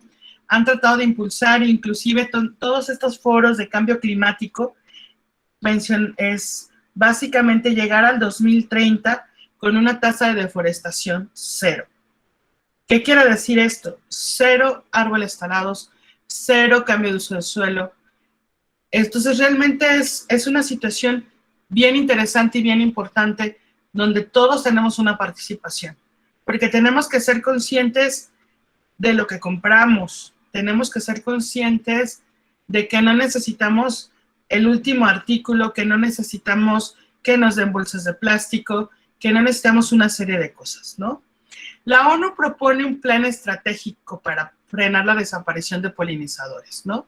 han tratado de impulsar, inclusive todos estos foros de cambio climático, es básicamente llegar al 2030 con una tasa de deforestación 0. ¿Qué quiere decir esto? 0 árboles talados, 0 cambio de uso del suelo. Entonces realmente es una situación bien interesante y bien importante, donde todos tenemos una participación, porque tenemos que ser conscientes de lo que compramos, tenemos que ser conscientes de que no necesitamos el último artículo, que no necesitamos que nos den bolsas de plástico, que no necesitamos una serie de cosas, ¿no? La ONU propone un plan estratégico para frenar la desaparición de polinizadores, ¿no?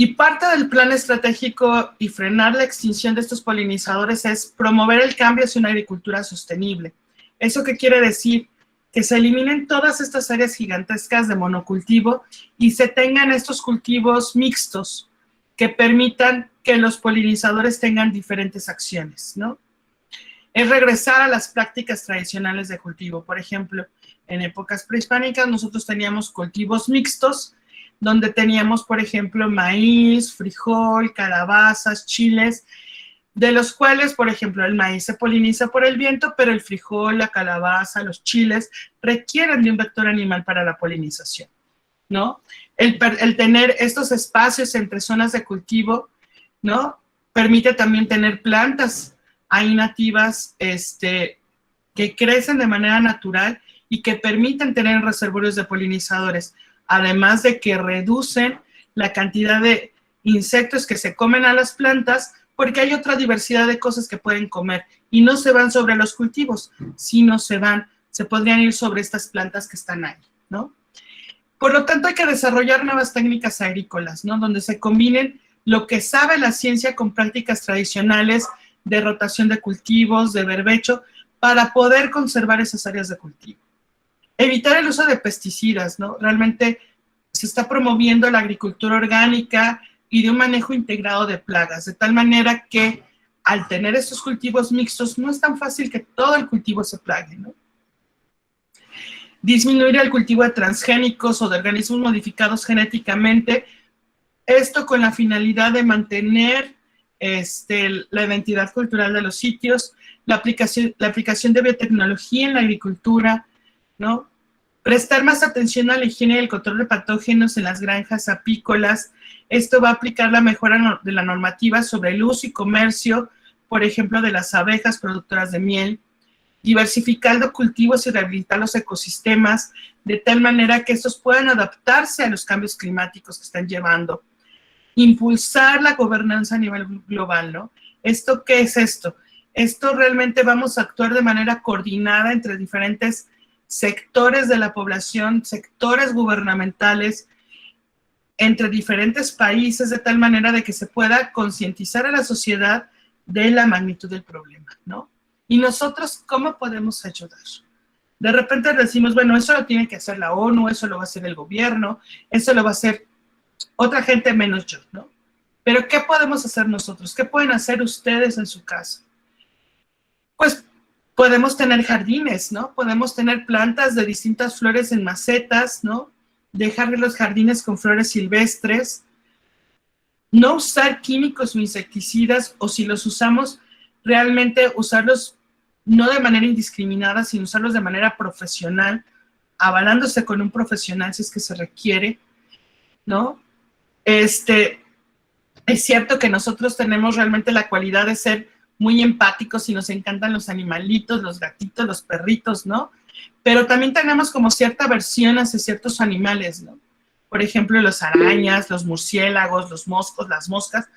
Y parte del plan estratégico y frenar la extinción de estos polinizadores es promover el cambio hacia una agricultura sostenible. ¿Eso qué quiere decir? Que se eliminen todas estas áreas gigantescas de monocultivo y se tengan estos cultivos mixtos que permitan que los polinizadores tengan diferentes acciones, ¿no? Es regresar a las prácticas tradicionales de cultivo. Por ejemplo, en épocas prehispánicas nosotros teníamos cultivos mixtos, donde teníamos, por ejemplo, maíz, frijol, calabazas, chiles, de los cuales, por ejemplo, el maíz se poliniza por el viento, pero el frijol, la calabaza, los chiles requieren de un vector animal para la polinización, ¿no? El tener estos espacios entre zonas de cultivo, ¿no? Permite también tener plantas ahí nativas que crecen de manera natural y que permiten tener reservorios de polinizadores, además de que reducen la cantidad de insectos que se comen a las plantas, porque hay otra diversidad de cosas que pueden comer y no se van sobre los cultivos, sino se podrían ir sobre estas plantas que están ahí, ¿no? Por lo tanto, hay que desarrollar nuevas técnicas agrícolas, ¿no? Donde se combinen lo que sabe la ciencia con prácticas tradicionales de rotación de cultivos, de berbecho, para poder conservar esas áreas de cultivo. Evitar el uso de pesticidas, ¿no? Realmente se está promoviendo la agricultura orgánica y de un manejo integrado de plagas, de tal manera que al tener estos cultivos mixtos no es tan fácil que todo el cultivo se plague, ¿no? Disminuir el cultivo de transgénicos o de organismos modificados genéticamente, esto con la finalidad de mantener la identidad cultural de los sitios, la aplicación de biotecnología en la agricultura, ¿no? Prestar más atención a la higiene y el control de patógenos en las granjas apícolas. Esto va a aplicar la mejora de la normativa sobre el uso y comercio, por ejemplo, de las abejas productoras de miel. Diversificar los cultivos y rehabilitar los ecosistemas de tal manera que estos puedan adaptarse a los cambios climáticos que están llevando. Impulsar la gobernanza a nivel global, ¿no? ¿Esto qué es esto? Esto realmente vamos a actuar de manera coordinada entre diferentes sectores de la población, sectores gubernamentales, entre diferentes países, de tal manera de que se pueda concientizar a la sociedad de la magnitud del problema, ¿no? Y nosotros, ¿cómo podemos ayudar? De repente decimos, bueno, eso lo tiene que hacer la ONU, eso lo va a hacer el gobierno, eso lo va a hacer otra gente menos yo, ¿no? Pero ¿qué podemos hacer nosotros? ¿Qué pueden hacer ustedes en su casa? Pues podemos tener jardines, ¿no? Podemos tener plantas de distintas flores en macetas, ¿no? Dejar los jardines con flores silvestres. No usar químicos o insecticidas, o si los usamos, realmente usarlos no de manera indiscriminada, sino usarlos de manera profesional, avalándose con un profesional si es que se requiere, ¿no? Es cierto que nosotros tenemos realmente la cualidad de ser muy empáticos y nos encantan los animalitos, los gatitos, los perritos, ¿no? Pero también tenemos como cierta aversión hacia ciertos animales, ¿no? Por ejemplo, las arañas, los murciélagos, los moscos, las moscas.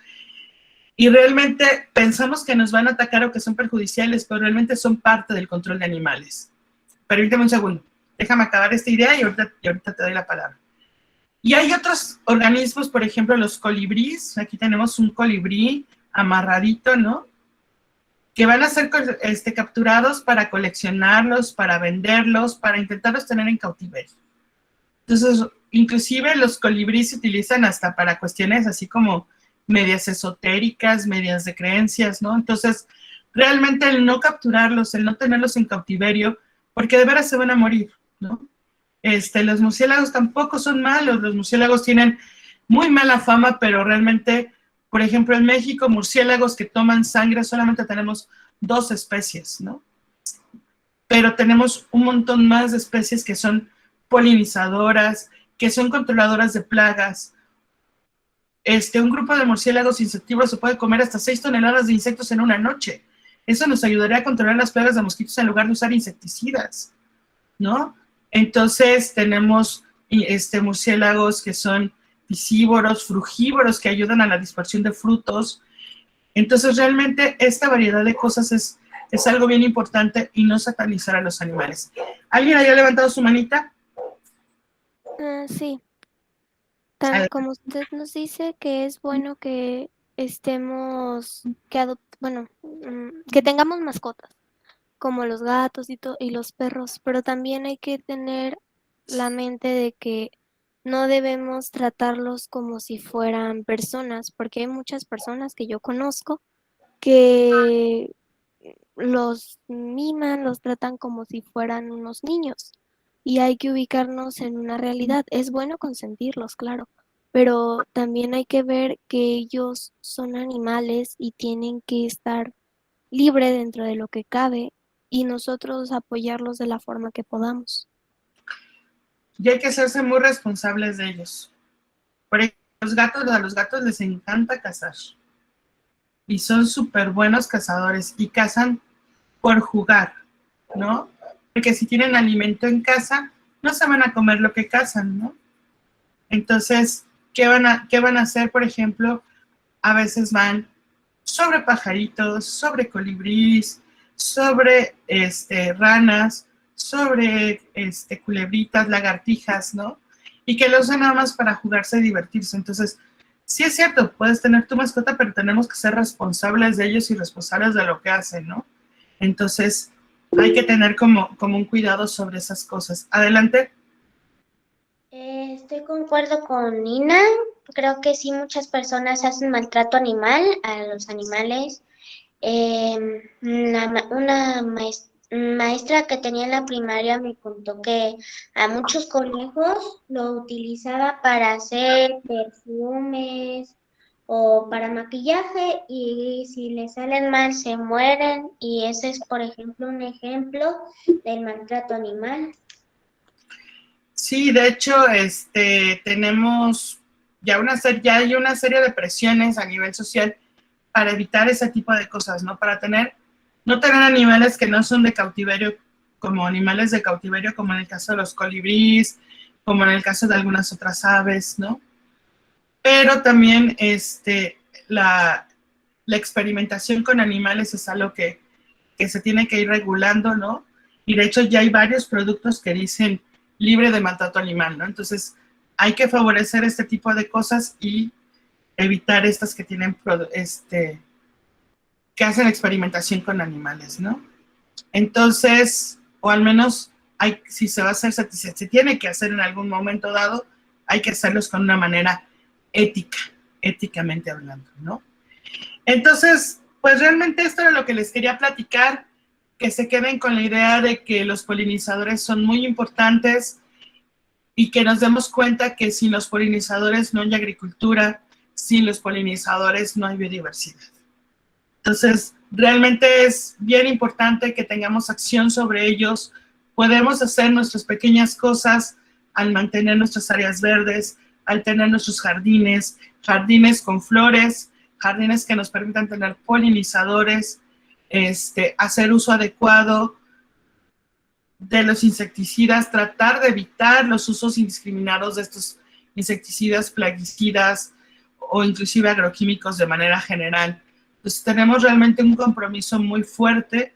Y realmente pensamos que nos van a atacar o que son perjudiciales, pero realmente son parte del control de animales. Permíteme un segundo. Déjame acabar esta idea y ahorita te doy la palabra. Y hay otros organismos, por ejemplo, los colibríes. Aquí tenemos un colibrí amarradito, ¿no? Que van a ser capturados para coleccionarlos, para venderlos, para intentarlos tener en cautiverio. Entonces, inclusive los colibríes se utilizan hasta para cuestiones así como medias esotéricas, medias de creencias, ¿no? Entonces, realmente el no capturarlos, el no tenerlos en cautiverio, porque de veras se van a morir, ¿no? Los murciélagos tampoco son malos, los murciélagos tienen muy mala fama, pero realmente, por ejemplo, en México, murciélagos que toman sangre, solamente tenemos 2 especies, ¿no? Pero tenemos un montón más de especies que son polinizadoras, que son controladoras de plagas. Un grupo de murciélagos insectívoros se puede comer hasta 6 toneladas de insectos en una noche. Eso nos ayudaría a controlar las plagas de mosquitos en lugar de usar insecticidas, ¿no? Entonces tenemos murciélagos que son piscívoros, frugívoros, que ayudan a la dispersión de frutos. Entonces realmente esta variedad de cosas es algo bien importante y no satanizar a los animales. ¿Alguien haya levantado su manita? Sí. Como usted nos dice que es bueno que estemos, que tengamos mascotas, como los gatos y los perros, pero también hay que tener la mente de que no debemos tratarlos como si fueran personas, porque hay muchas personas que yo conozco que los miman, los tratan como si fueran unos niños. Y hay que ubicarnos en una realidad. Es bueno consentirlos, claro, pero también hay que ver que ellos son animales y tienen que estar libre dentro de lo que cabe y nosotros apoyarlos de la forma que podamos. Y hay que hacerse muy responsables de ellos. Por ejemplo, a los gatos les encanta cazar. Y son súper buenos cazadores y cazan por jugar, ¿no? Porque si tienen alimento en casa, no se van a comer lo que cazan, ¿no? Entonces, ¿qué van a hacer, por ejemplo? A veces van sobre pajaritos, sobre colibríes, sobre ranas, sobre culebritas, lagartijas, ¿no? Y que lo usan nada más para jugarse y divertirse. Entonces, sí es cierto, puedes tener tu mascota, pero tenemos que ser responsables de ellos y responsables de lo que hacen, ¿no? Entonces, hay que tener como un cuidado sobre esas cosas. Adelante. Estoy concuerdo con Nina. Creo que sí, muchas personas hacen maltrato animal a los animales. Una maestra que tenía en la primaria me contó que a muchos conejos lo utilizaba para hacer perfumes o para maquillaje y si le salen mal se mueren y ese es, por ejemplo, un ejemplo del maltrato animal. Sí, de hecho, tenemos ya hay una serie de presiones a nivel social para evitar ese tipo de cosas, ¿no? Para no tener animales que no son de cautiverio, como animales de cautiverio, como en el caso de los colibríes, como en el caso de algunas otras aves, ¿no? Pero también la experimentación con animales es algo que se tiene que ir regulando, ¿no? Y de hecho ya hay varios productos que dicen libre de maltrato animal, ¿no? Entonces hay que favorecer este tipo de cosas y evitar estas que tienen que hacen experimentación con animales, ¿no? Entonces, o al menos si se va a hacer, se tiene que hacer en algún momento dado, hay que hacerlos con una manera éticamente hablando, ¿no? Entonces, pues realmente esto era lo que les quería platicar, que se queden con la idea de que los polinizadores son muy importantes y que nos demos cuenta que sin los polinizadores no hay agricultura, sin los polinizadores no hay biodiversidad. Entonces, realmente es bien importante que tengamos acción sobre ellos. Podemos hacer nuestras pequeñas cosas al mantener nuestras áreas verdes, al tener nuestros jardines con flores, jardines que nos permitan tener polinizadores, hacer uso adecuado de los insecticidas, tratar de evitar los usos indiscriminados de estos insecticidas, plaguicidas o inclusive agroquímicos de manera general. Entonces tenemos realmente un compromiso muy fuerte.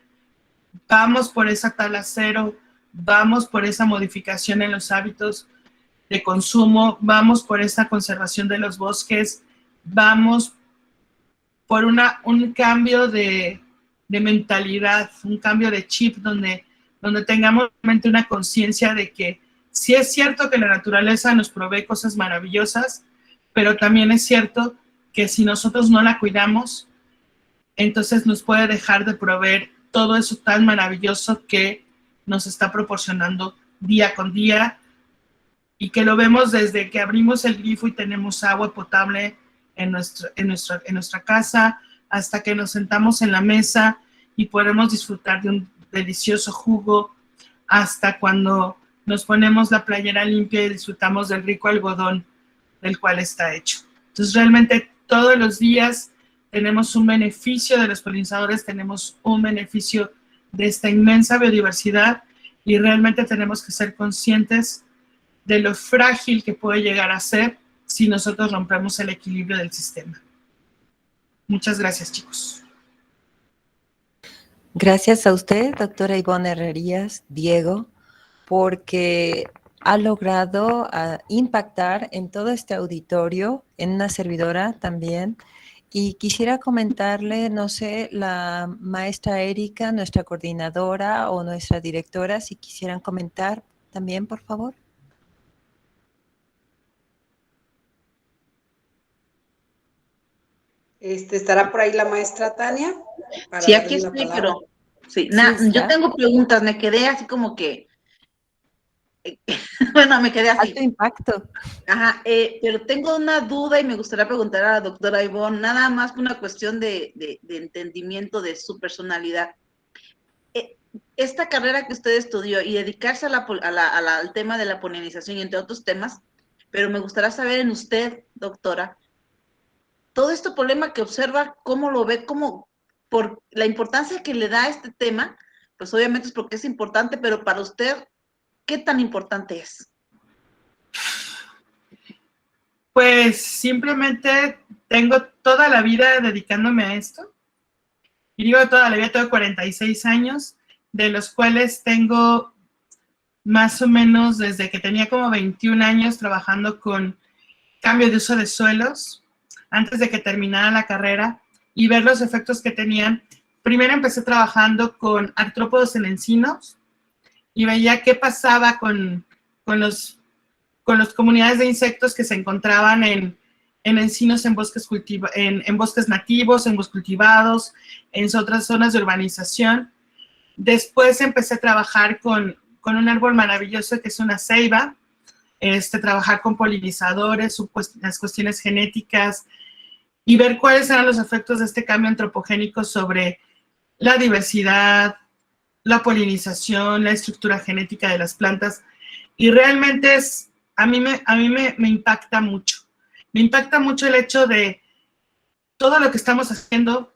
Vamos por esa tala cero, vamos por esa modificación en los hábitos de consumo, vamos por esa conservación de los bosques, vamos por un cambio de mentalidad, un cambio de chip donde tengamos realmente una conciencia de que sí es cierto que la naturaleza nos provee cosas maravillosas, pero también es cierto que si nosotros no la cuidamos, entonces nos puede dejar de proveer todo eso tan maravilloso que nos está proporcionando día con día y que lo vemos desde que abrimos el grifo y tenemos agua potable en nuestra casa, hasta que nos sentamos en la mesa y podemos disfrutar de un delicioso jugo, hasta cuando nos ponemos la playera limpia y disfrutamos del rico algodón del cual está hecho. Entonces, realmente todos los días tenemos un beneficio de los polinizadores, tenemos un beneficio de esta inmensa biodiversidad y realmente tenemos que ser conscientes de lo frágil que puede llegar a ser si nosotros rompemos el equilibrio del sistema. Muchas gracias, chicos. Gracias a usted, doctora Ivonne Herrerías, Diego, porque ha logrado impactar en todo este auditorio, en una servidora también. Y quisiera comentarle, no sé, la maestra Erika, nuestra coordinadora o nuestra directora, si quisieran comentar también, por favor. ¿Estará por ahí la maestra Tania? Para Sí, aquí darle la estoy, palabra. pero sí, Sí yo está. tengo preguntas, me quedé así como que, bueno, me quedé Alto así. impacto. Ajá, pero tengo una duda y me gustaría preguntar a la doctora Ivonne, nada más por una cuestión de entendimiento de su personalidad. Esta carrera que usted estudió y dedicarse al tema de la polinización y entre otros temas, pero me gustaría saber en usted, doctora, todo este problema que observa, cómo lo ve, por la importancia que le da a este tema, pues obviamente es porque es importante, pero para usted, ¿qué tan importante es? Pues simplemente tengo toda la vida dedicándome a esto. Y digo toda la vida, tengo 46 años, de los cuales tengo más o menos desde que tenía como 21 años trabajando con cambio de uso de suelos, antes de que terminara la carrera, y ver los efectos que tenían. Primero empecé trabajando con artrópodos en encinos y veía qué pasaba con las comunidades de insectos que se encontraban en encinos, en bosques, en bosques nativos, en bosques cultivados, en otras zonas de urbanización. Después empecé a trabajar con un árbol maravilloso que es una ceiba, trabajar con polinizadores, las cuestiones genéticas y ver cuáles eran los efectos de este cambio antropogénico sobre la diversidad, la polinización, la estructura genética de las plantas. Y realmente a mí me impacta mucho. Me impacta mucho el hecho de todo lo que estamos haciendo,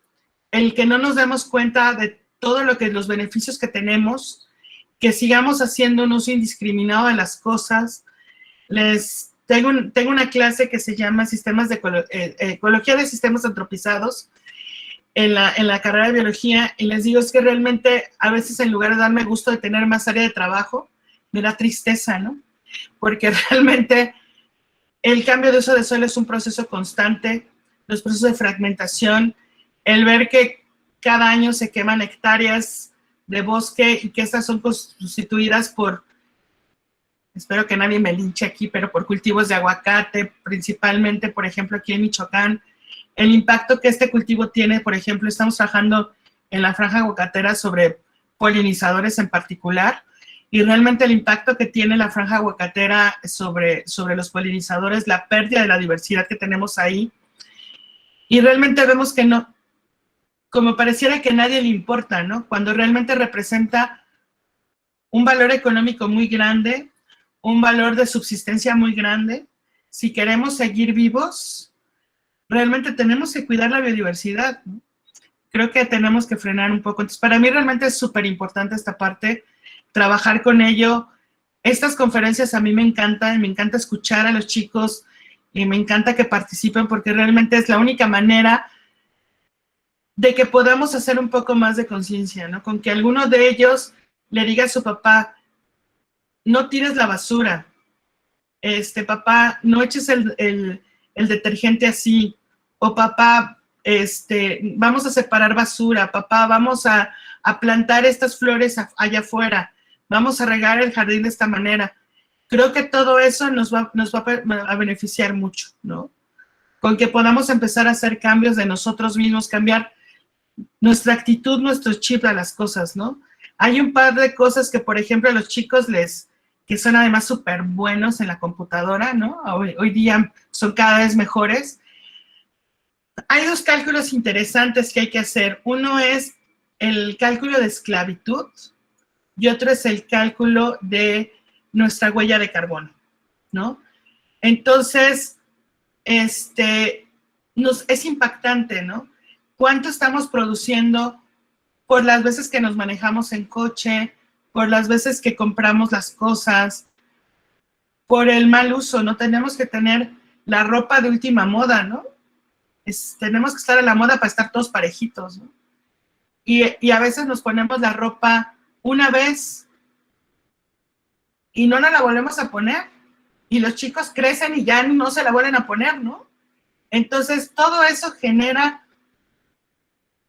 el que no nos demos cuenta de todo los beneficios que tenemos, que sigamos haciendo un uso indiscriminado de las cosas. Tengo una clase que se llama Ecología de Sistemas Antropizados en la carrera de biología, y les digo, es que realmente a veces en lugar de darme gusto de tener más área de trabajo, me da tristeza, ¿no? Porque realmente el cambio de uso de suelo es un proceso constante, los procesos de fragmentación, el ver que cada año se queman hectáreas de bosque y que estas son constituidas por, espero que nadie me linche aquí, pero por cultivos de aguacate, principalmente, por ejemplo, aquí en Michoacán. El impacto que este cultivo tiene, por ejemplo, estamos trabajando en la franja aguacatera sobre polinizadores en particular, y realmente el impacto que tiene la franja aguacatera sobre los polinizadores, la pérdida de la diversidad que tenemos ahí, y realmente vemos que no, como pareciera que a nadie le importa, ¿no? Cuando realmente representa un valor económico muy grande, un valor de subsistencia muy grande. Si queremos seguir vivos, realmente tenemos que cuidar la biodiversidad, ¿no? Creo que tenemos que frenar un poco. Entonces, para mí realmente es súper importante esta parte, trabajar con ello. Estas conferencias a mí me encanta escuchar a los chicos y me encanta que participen porque realmente es la única manera de que podamos hacer un poco más de conciencia, ¿no? Con que alguno de ellos le diga a su papá, no tires la basura, papá, no eches el detergente así, o papá, vamos a separar basura, papá, vamos a plantar estas flores allá afuera, vamos a regar el jardín de esta manera. Creo que todo eso nos va a beneficiar mucho, ¿no? Con que podamos empezar a hacer cambios de nosotros mismos, cambiar nuestra actitud, nuestro chip a las cosas, ¿no? Hay un par de cosas que, por ejemplo, a los chicos que son además súper buenos en la computadora, ¿no? Hoy día son cada vez mejores. Hay dos cálculos interesantes que hay que hacer. Uno es el cálculo de esclavitud y otro es el cálculo de nuestra huella de carbono, ¿no? Entonces, es impactante, ¿no? ¿Cuánto estamos produciendo por las veces que nos manejamos en coche, por las veces que compramos las cosas, por el mal uso? No tenemos que tener la ropa de última moda, ¿no? Tenemos que estar a la moda para estar todos parejitos, ¿no? Y a veces nos ponemos la ropa una vez y no nos la volvemos a poner. Y los chicos crecen y ya no se la vuelven a poner, ¿no? Entonces, todo eso genera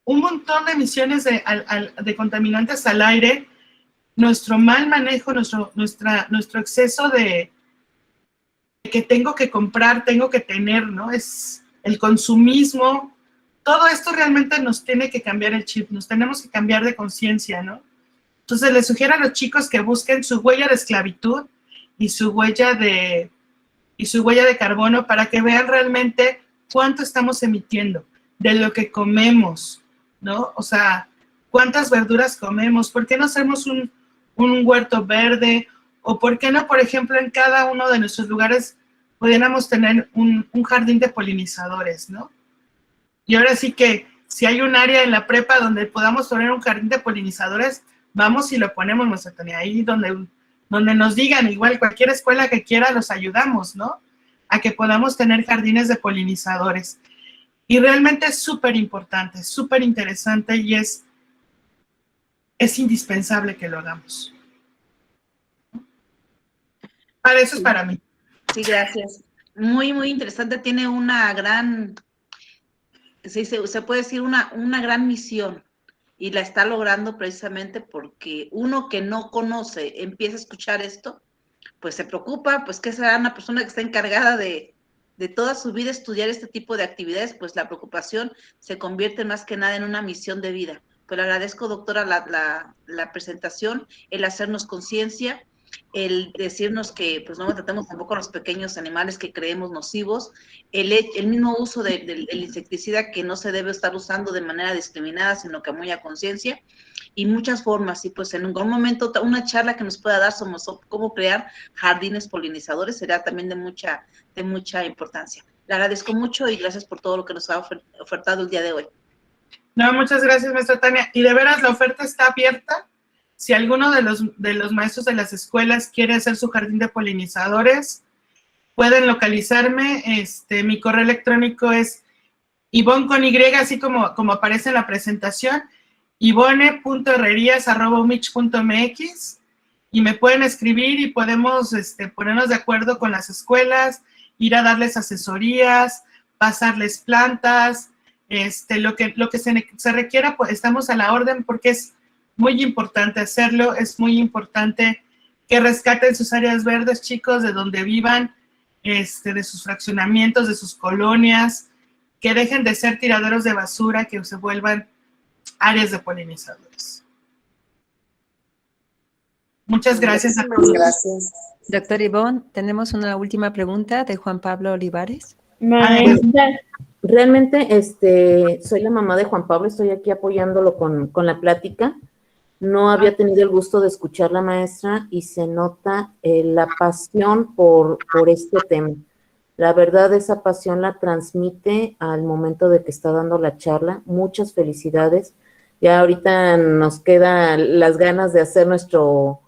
un montón de emisiones de contaminantes al aire, nuestro mal manejo, nuestro exceso de que tengo que comprar, tengo que tener, ¿no? Es el consumismo. Todo esto realmente nos tiene que cambiar el chip, nos tenemos que cambiar de conciencia, ¿no? Entonces, les sugiero a los chicos que busquen su huella de esclavitud y su huella de carbono para que vean realmente cuánto estamos emitiendo de lo que comemos, ¿no? O sea, cuántas verduras comemos, ¿por qué no hacemos un huerto verde? O por qué no, por ejemplo, en cada uno de nuestros lugares pudiéramos tener un jardín de polinizadores, ¿no? Y ahora sí que si hay un área en la prepa donde podamos poner un jardín de polinizadores, vamos y lo ponemos, nuestra Tania, ahí donde nos digan, igual cualquier escuela que quiera los ayudamos, ¿no? A que podamos tener jardines de polinizadores. Y realmente es súper importante, súper interesante y es indispensable que lo hagamos. Para eso es para mí. Sí, gracias. Muy, muy interesante. Tiene una gran, se puede decir una gran misión y la está logrando precisamente porque uno que no conoce empieza a escuchar esto, pues se preocupa, pues que será una persona que está encargada de toda su vida estudiar este tipo de actividades, pues la preocupación se convierte más que nada en una misión de vida. Pues le agradezco, doctora, la presentación, el hacernos conciencia, el decirnos que pues no maltratemos tampoco a los pequeños animales que creemos nocivos, el mismo uso del insecticida que no se debe estar usando de manera discriminada, sino que muy a conciencia, y muchas formas. Y pues en algún momento una charla que nos pueda dar sobre cómo crear jardines polinizadores será también de mucha importancia. Le agradezco mucho y gracias por todo lo que nos ha ofertado el día de hoy. No, muchas gracias, maestra Tania. Y de veras, la oferta está abierta. Si alguno de los maestros de las escuelas quiere hacer su jardín de polinizadores, pueden localizarme. Mi correo electrónico es Ivonne con Y, así como aparece en la presentación, ivone.herrerías@umich.mx, y me pueden escribir y podemos ponernos de acuerdo con las escuelas, ir a darles asesorías, pasarles plantas, lo que se requiera, pues estamos a la orden porque es muy importante hacerlo, es muy importante que rescaten sus áreas verdes, chicos, de donde vivan, de sus fraccionamientos, de sus colonias, que dejen de ser tiraderos de basura, que se vuelvan áreas de polinizadores. Muchas gracias a todos. Gracias. Doctor Ivonne, tenemos una última pregunta de Juan Pablo Olivares. Maestra, realmente soy la mamá de Juan Pablo, estoy aquí apoyándolo con la plática. No había tenido el gusto de escuchar la maestra y se nota la pasión por este tema. La verdad, esa pasión la transmite al momento de que está dando la charla. Muchas felicidades. Ya ahorita nos quedan las ganas de hacer nuestro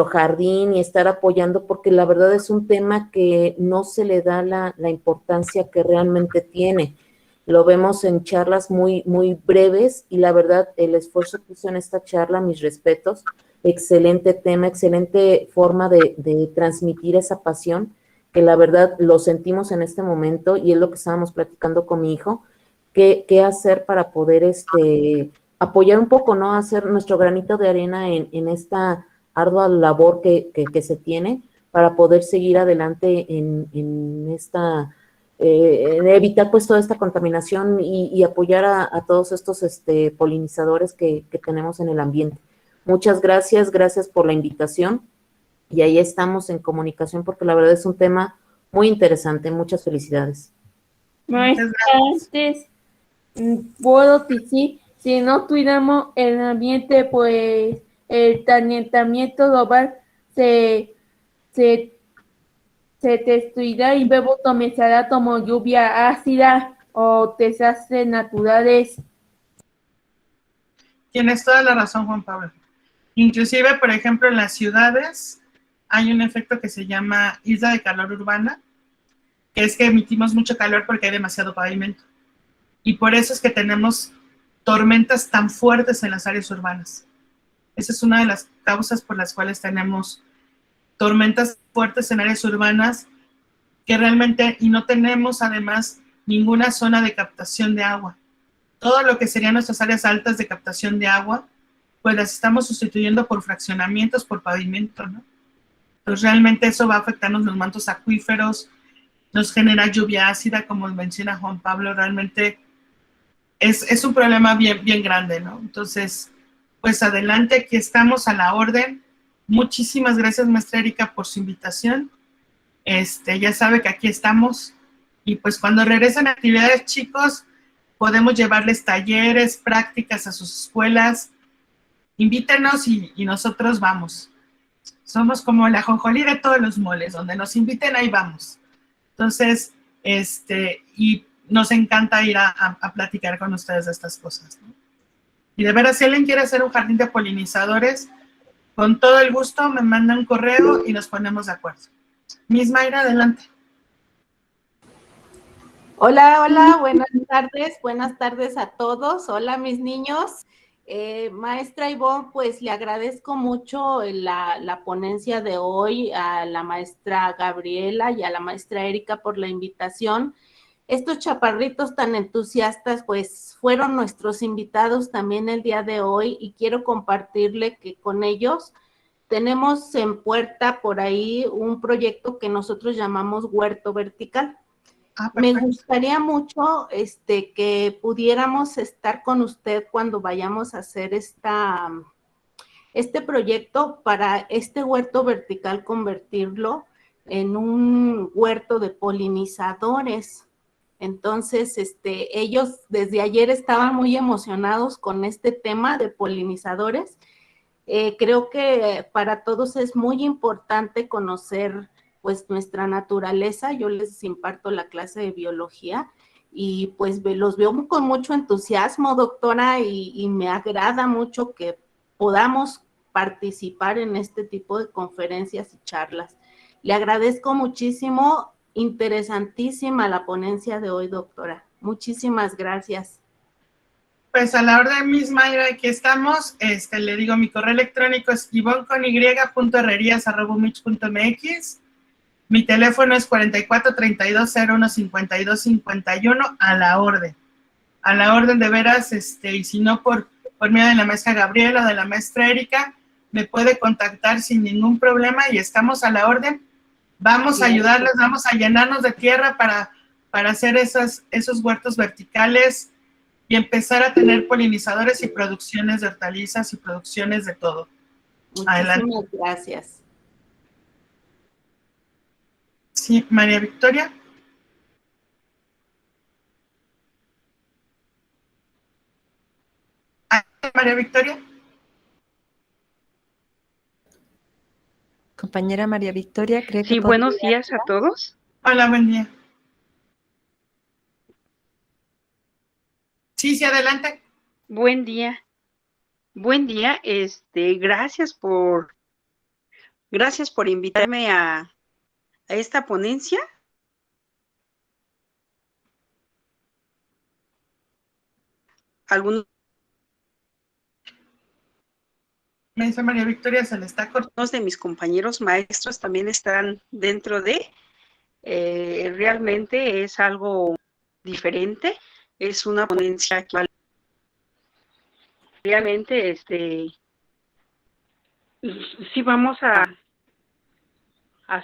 jardín y estar apoyando, porque la verdad es un tema que no se le da la importancia que realmente tiene. Lo vemos en charlas muy, muy breves y la verdad, el esfuerzo que hizo en esta charla, mis respetos, excelente tema, excelente forma de transmitir esa pasión, que la verdad lo sentimos en este momento y es lo que estábamos platicando con mi hijo, qué hacer para poder apoyar un poco, ¿no? Hacer nuestro granito de arena en esta ardua labor que se tiene para poder seguir adelante en esta... evitar pues toda esta contaminación y apoyar a todos estos polinizadores que tenemos en el ambiente. Muchas gracias por la invitación y ahí estamos en comunicación porque la verdad es un tema muy interesante. Muchas felicidades. Maestra, antes puedo decir, si no cuidamos el ambiente, pues el calentamiento global se destruirá y luego comenzará como lluvia ácida o desastres naturales. Tienes toda la razón, Juan Pablo. Inclusive, por ejemplo, en las ciudades hay un efecto que se llama isla de calor urbana, que es que emitimos mucho calor porque hay demasiado pavimento. Y por eso es que tenemos tormentas tan fuertes en las áreas urbanas. Esa es una de las causas por las cuales tenemos tormentas fuertes en áreas urbanas que realmente, y no tenemos además ninguna zona de captación de agua. Todo lo que serían nuestras áreas altas de captación de agua, pues las estamos sustituyendo por fraccionamientos, por pavimento, ¿no? Entonces realmente eso va a afectarnos los mantos acuíferos, nos genera lluvia ácida, como menciona Juan Pablo, realmente es un problema bien, bien grande, ¿no? Entonces, pues adelante, aquí estamos a la orden. Muchísimas gracias, maestra Erika, por su invitación. Ya sabe que aquí estamos. Y pues cuando regresen actividades, chicos, podemos llevarles talleres, prácticas a sus escuelas. Invítenos y nosotros vamos. Somos como la ajonjolí de todos los moles, donde nos inviten, ahí vamos. Entonces, y nos encanta ir a platicar con ustedes de estas cosas, ¿no? Y de veras, si alguien quiere hacer un jardín de polinizadores, con todo el gusto me manda un correo y nos ponemos de acuerdo. Miss Mayra, adelante. Hola, hola, buenas tardes a todos. Hola, mis niños. Maestra Ivonne, pues le agradezco mucho la ponencia de hoy a la maestra Gabriela y a la maestra Erika por la invitación. Estos chaparritos tan entusiastas, pues fueron nuestros invitados también el día de hoy y quiero compartirle que con ellos tenemos en puerta por ahí un proyecto que nosotros llamamos Huerto Vertical. Me gustaría mucho que pudiéramos estar con usted cuando vayamos a hacer este proyecto para este huerto vertical, convertirlo en un huerto de polinizadores. Entonces, ellos desde ayer estaban muy emocionados con este tema de polinizadores. Creo que para todos es muy importante conocer pues nuestra naturaleza. Yo les imparto la clase de biología y pues los veo con mucho entusiasmo, doctora, y me agrada mucho que podamos participar en este tipo de conferencias y charlas. Le agradezco muchísimo, interesantísima la ponencia de hoy, doctora. Muchísimas gracias. Pues a la orden, Miss Mayra, aquí estamos. Le digo, mi correo electrónico es ivonne.herrerías@umich.mx. Mi teléfono es 44-32-01-52-51, a la orden. A la orden, de veras, y si no por medio de la maestra Gabriela o de la maestra Erika, me puede contactar sin ningún problema y estamos a la orden. Vamos a ayudarles, vamos a llenarnos de tierra para hacer esos huertos verticales y empezar a tener polinizadores y producciones de hortalizas y producciones de todo. Adelante. Muchísimas gracias. Sí, María Victoria. María Victoria. Compañera María Victoria, ¿cree que Sí, buenos días a todos. Hola, buen día. Sí, adelante. Buen día. Buen día, gracias por invitarme a esta ponencia. Algunos Me dice María Victoria, se le está cortando. de mis compañeros maestros también están dentro de, realmente es algo diferente, es una ponencia que realmente, sí vamos a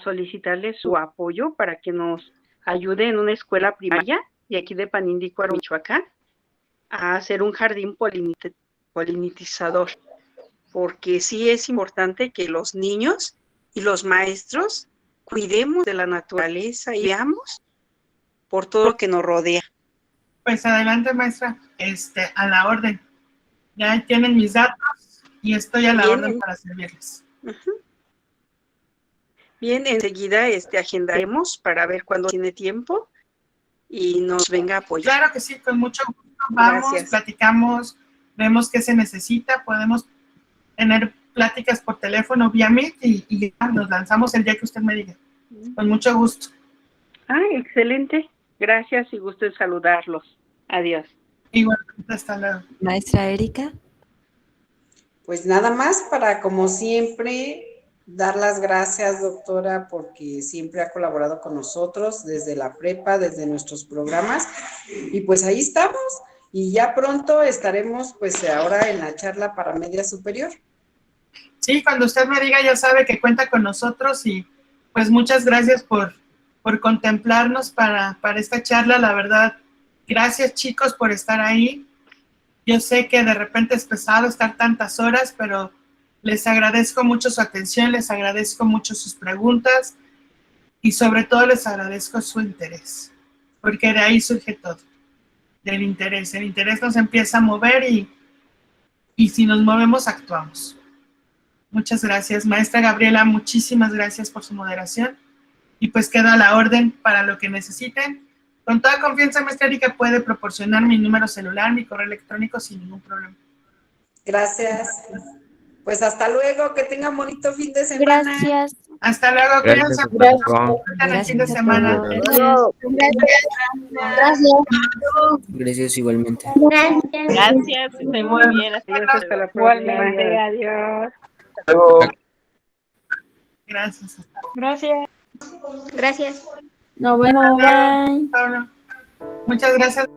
solicitarle su apoyo para que nos ayude en una escuela primaria de aquí de Panindícuaro, Michoacán, a hacer un jardín polinizador, porque sí es importante que los niños y los maestros cuidemos de la naturaleza y veamos por todo lo que nos rodea. Pues adelante, maestra, a la orden. Ya tienen mis datos y estoy a la orden para servirles. Bien, enseguida agendaremos para ver cuándo tiene tiempo y nos venga a apoyar. Claro que sí, con mucho gusto. Vamos, gracias. Platicamos, vemos qué se necesita, podemos tener pláticas por teléfono vía Meet y nos lanzamos el día que usted me diga. Con mucho gusto. Excelente. Gracias y gusto en saludarlos. Adiós. Igualmente, hasta luego. Maestra Erika. Pues nada más para, como siempre, dar las gracias, doctora, porque siempre ha colaborado con nosotros desde la prepa, desde nuestros programas. Y pues ahí estamos. Y ya pronto estaremos, pues ahora en la charla para media superior. Sí, cuando usted me diga, ya sabe que cuenta con nosotros y pues muchas gracias por contemplarnos para esta charla. La verdad, gracias chicos por estar ahí. Yo sé que de repente es pesado estar tantas horas, pero les agradezco mucho su atención, les agradezco mucho sus preguntas y sobre todo les agradezco su interés, porque de ahí surge todo, del interés. El interés nos empieza a mover y si nos movemos, actuamos. Muchas gracias, maestra Gabriela, muchísimas gracias por su moderación y pues queda a la orden para lo que necesiten. Con toda confianza, maestra Erika puede proporcionar mi número celular, mi correo electrónico sin ningún problema. Gracias. Pues hasta luego, que tengan bonito fin de semana. Gracias. Hasta luego, Gracias, cuídense. gracias. Fin de semana. Gracias igualmente. Gracias, estoy muy bien. Hasta la próxima. Adiós. Gracias. Gracias. No, bueno, bye. Muchas gracias.